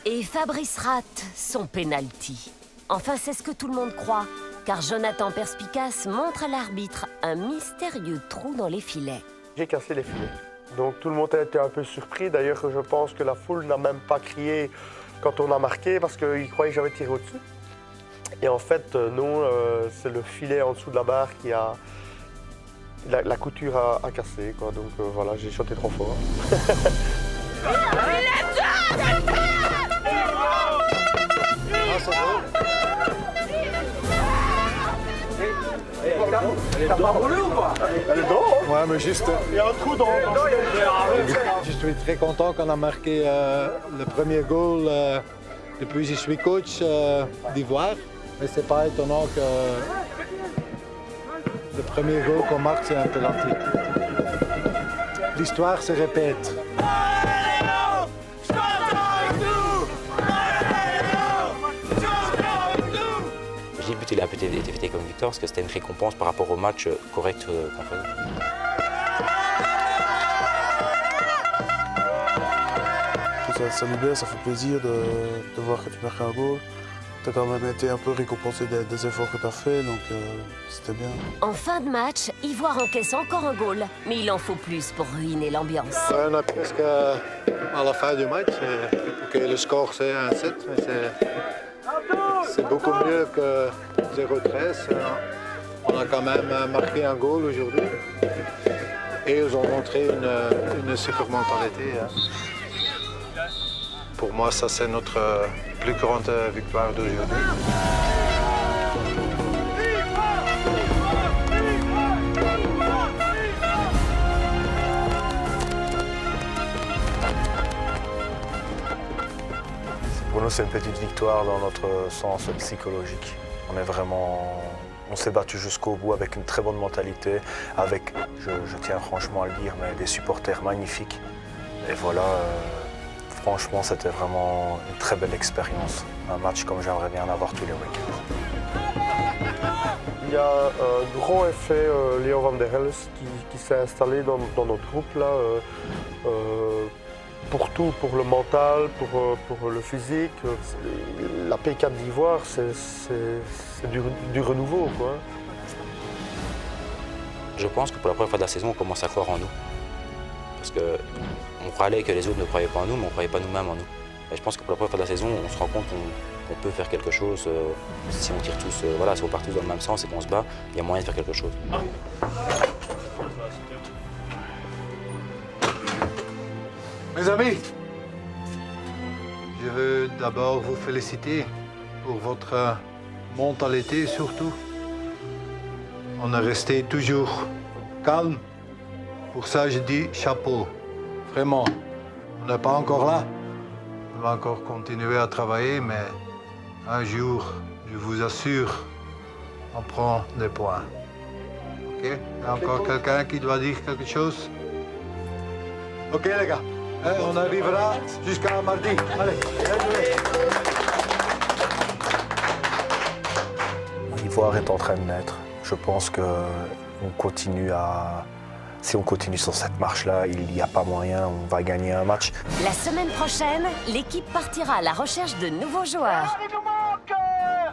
Et Fabrice rate son penalty. Enfin, c'est ce que tout le monde croit, car Jonathan Perspicace montre à l'arbitre un mystérieux trou dans les filets. J'ai cassé les filets. Donc tout le monde a été un peu surpris. D'ailleurs, je pense que la foule n'a même pas crié quand on a marqué parce qu'ils croyaient que j'avais tiré au-dessus. Et en fait, non, c'est le filet en dessous de la barre qui a... La couture a cassé, quoi. Donc voilà, j'ai shoté trop fort. Elle est pas roulée ou pas? Elle est dedans. Ouais, mais juste... Il y a un trou dans... Je suis très content qu'on a marqué le premier goal depuis que je suis coach d'Ivoire. Mais c'est pas étonnant que le premier goal qu'on marque, c'est un penalty. L'histoire se répète. Le but il a été fêté comme victoire parce que c'était une récompense par rapport au match correct qu'on faisait. Ça nous plaît, ça fait plaisir de voir que tu marques un goal. Tu as quand même été un peu récompensé des efforts que tu as fait, donc c'était bien. En fin de match, Ivoire encaisse encore un goal, mais il en faut plus pour ruiner l'ambiance. Ouais, on a presque à la fin du match. Okay, le score c'est 1-7, mais c'est beaucoup mieux que 0-13. On a quand même marqué un goal aujourd'hui. Et ils ont montré une super mentalité. Pour moi, ça c'est notre plus grande victoire d'aujourd'hui. Pour nous, c'est une petite victoire dans notre sens psychologique. On s'est battu jusqu'au bout avec une très bonne mentalité, avec, je tiens franchement à le dire, mais des supporters magnifiques. Et voilà, franchement, c'était vraiment une très belle expérience. Un match comme j'aimerais bien en avoir tous les week-ends. Il y a un grand effet Léon Van der Helst qui s'est installé dans notre groupe là. Pour tout, pour le mental, pour le physique. La P4 d'Ivoire, c'est du renouveau, quoi. Je pense que pour la première fois de la saison, on commence à croire en nous. Parce qu'on croyait que les autres ne croyaient pas en nous, mais on ne croyait pas nous-mêmes en nous. Et je pense que pour la première fois de la saison, on se rend compte qu'on peut faire quelque chose. Si on tire tous, voilà, si on part tous dans le même sens et qu'on se bat, il y a moyen de faire quelque chose. Mes amis, je veux d'abord vous féliciter pour votre mentalité surtout. On est resté toujours calme. Pour ça, je dis chapeau. Vraiment, on n'est pas encore là. On va encore continuer à travailler, mais un jour, je vous assure, on prend des points. OK? Il y a encore quelqu'un qui doit dire quelque chose? OK, les gars. On arrivera jusqu'à mardi. Allez, L'Ivoire est en train de naître. Je pense qu'on continue à Si on continue sur cette marche-là, il n'y a pas moyen, on va gagner un match. La semaine prochaine, l'équipe partira à la recherche de nouveaux joueurs.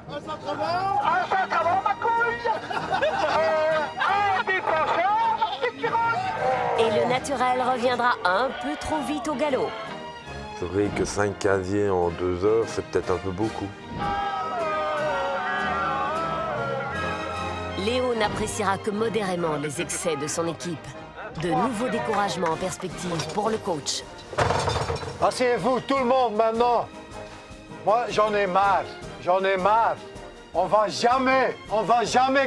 Un centre avant ma couille. Un défenseur. Et le naturel reviendra un peu trop vite au galop. C'est vrai que 5 casiers en 2 heures, c'est peut-être un peu beaucoup. Léo n'appréciera que modérément les excès de son équipe. De nouveaux découragements en perspective pour le coach. Asseyez-vous tout le monde maintenant. Moi, j'en ai marre. J'en ai marre. On va jamais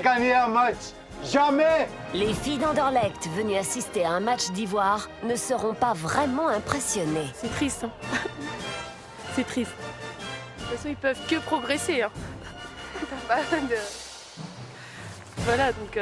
gagner un match. Jamais. Les filles d'Anderlecht venues assister à un match d'ivoire ne seront pas vraiment impressionnées. C'est triste. Hein. C'est triste. De toute façon, ils peuvent que progresser. Hein. T'as pas de... Voilà, donc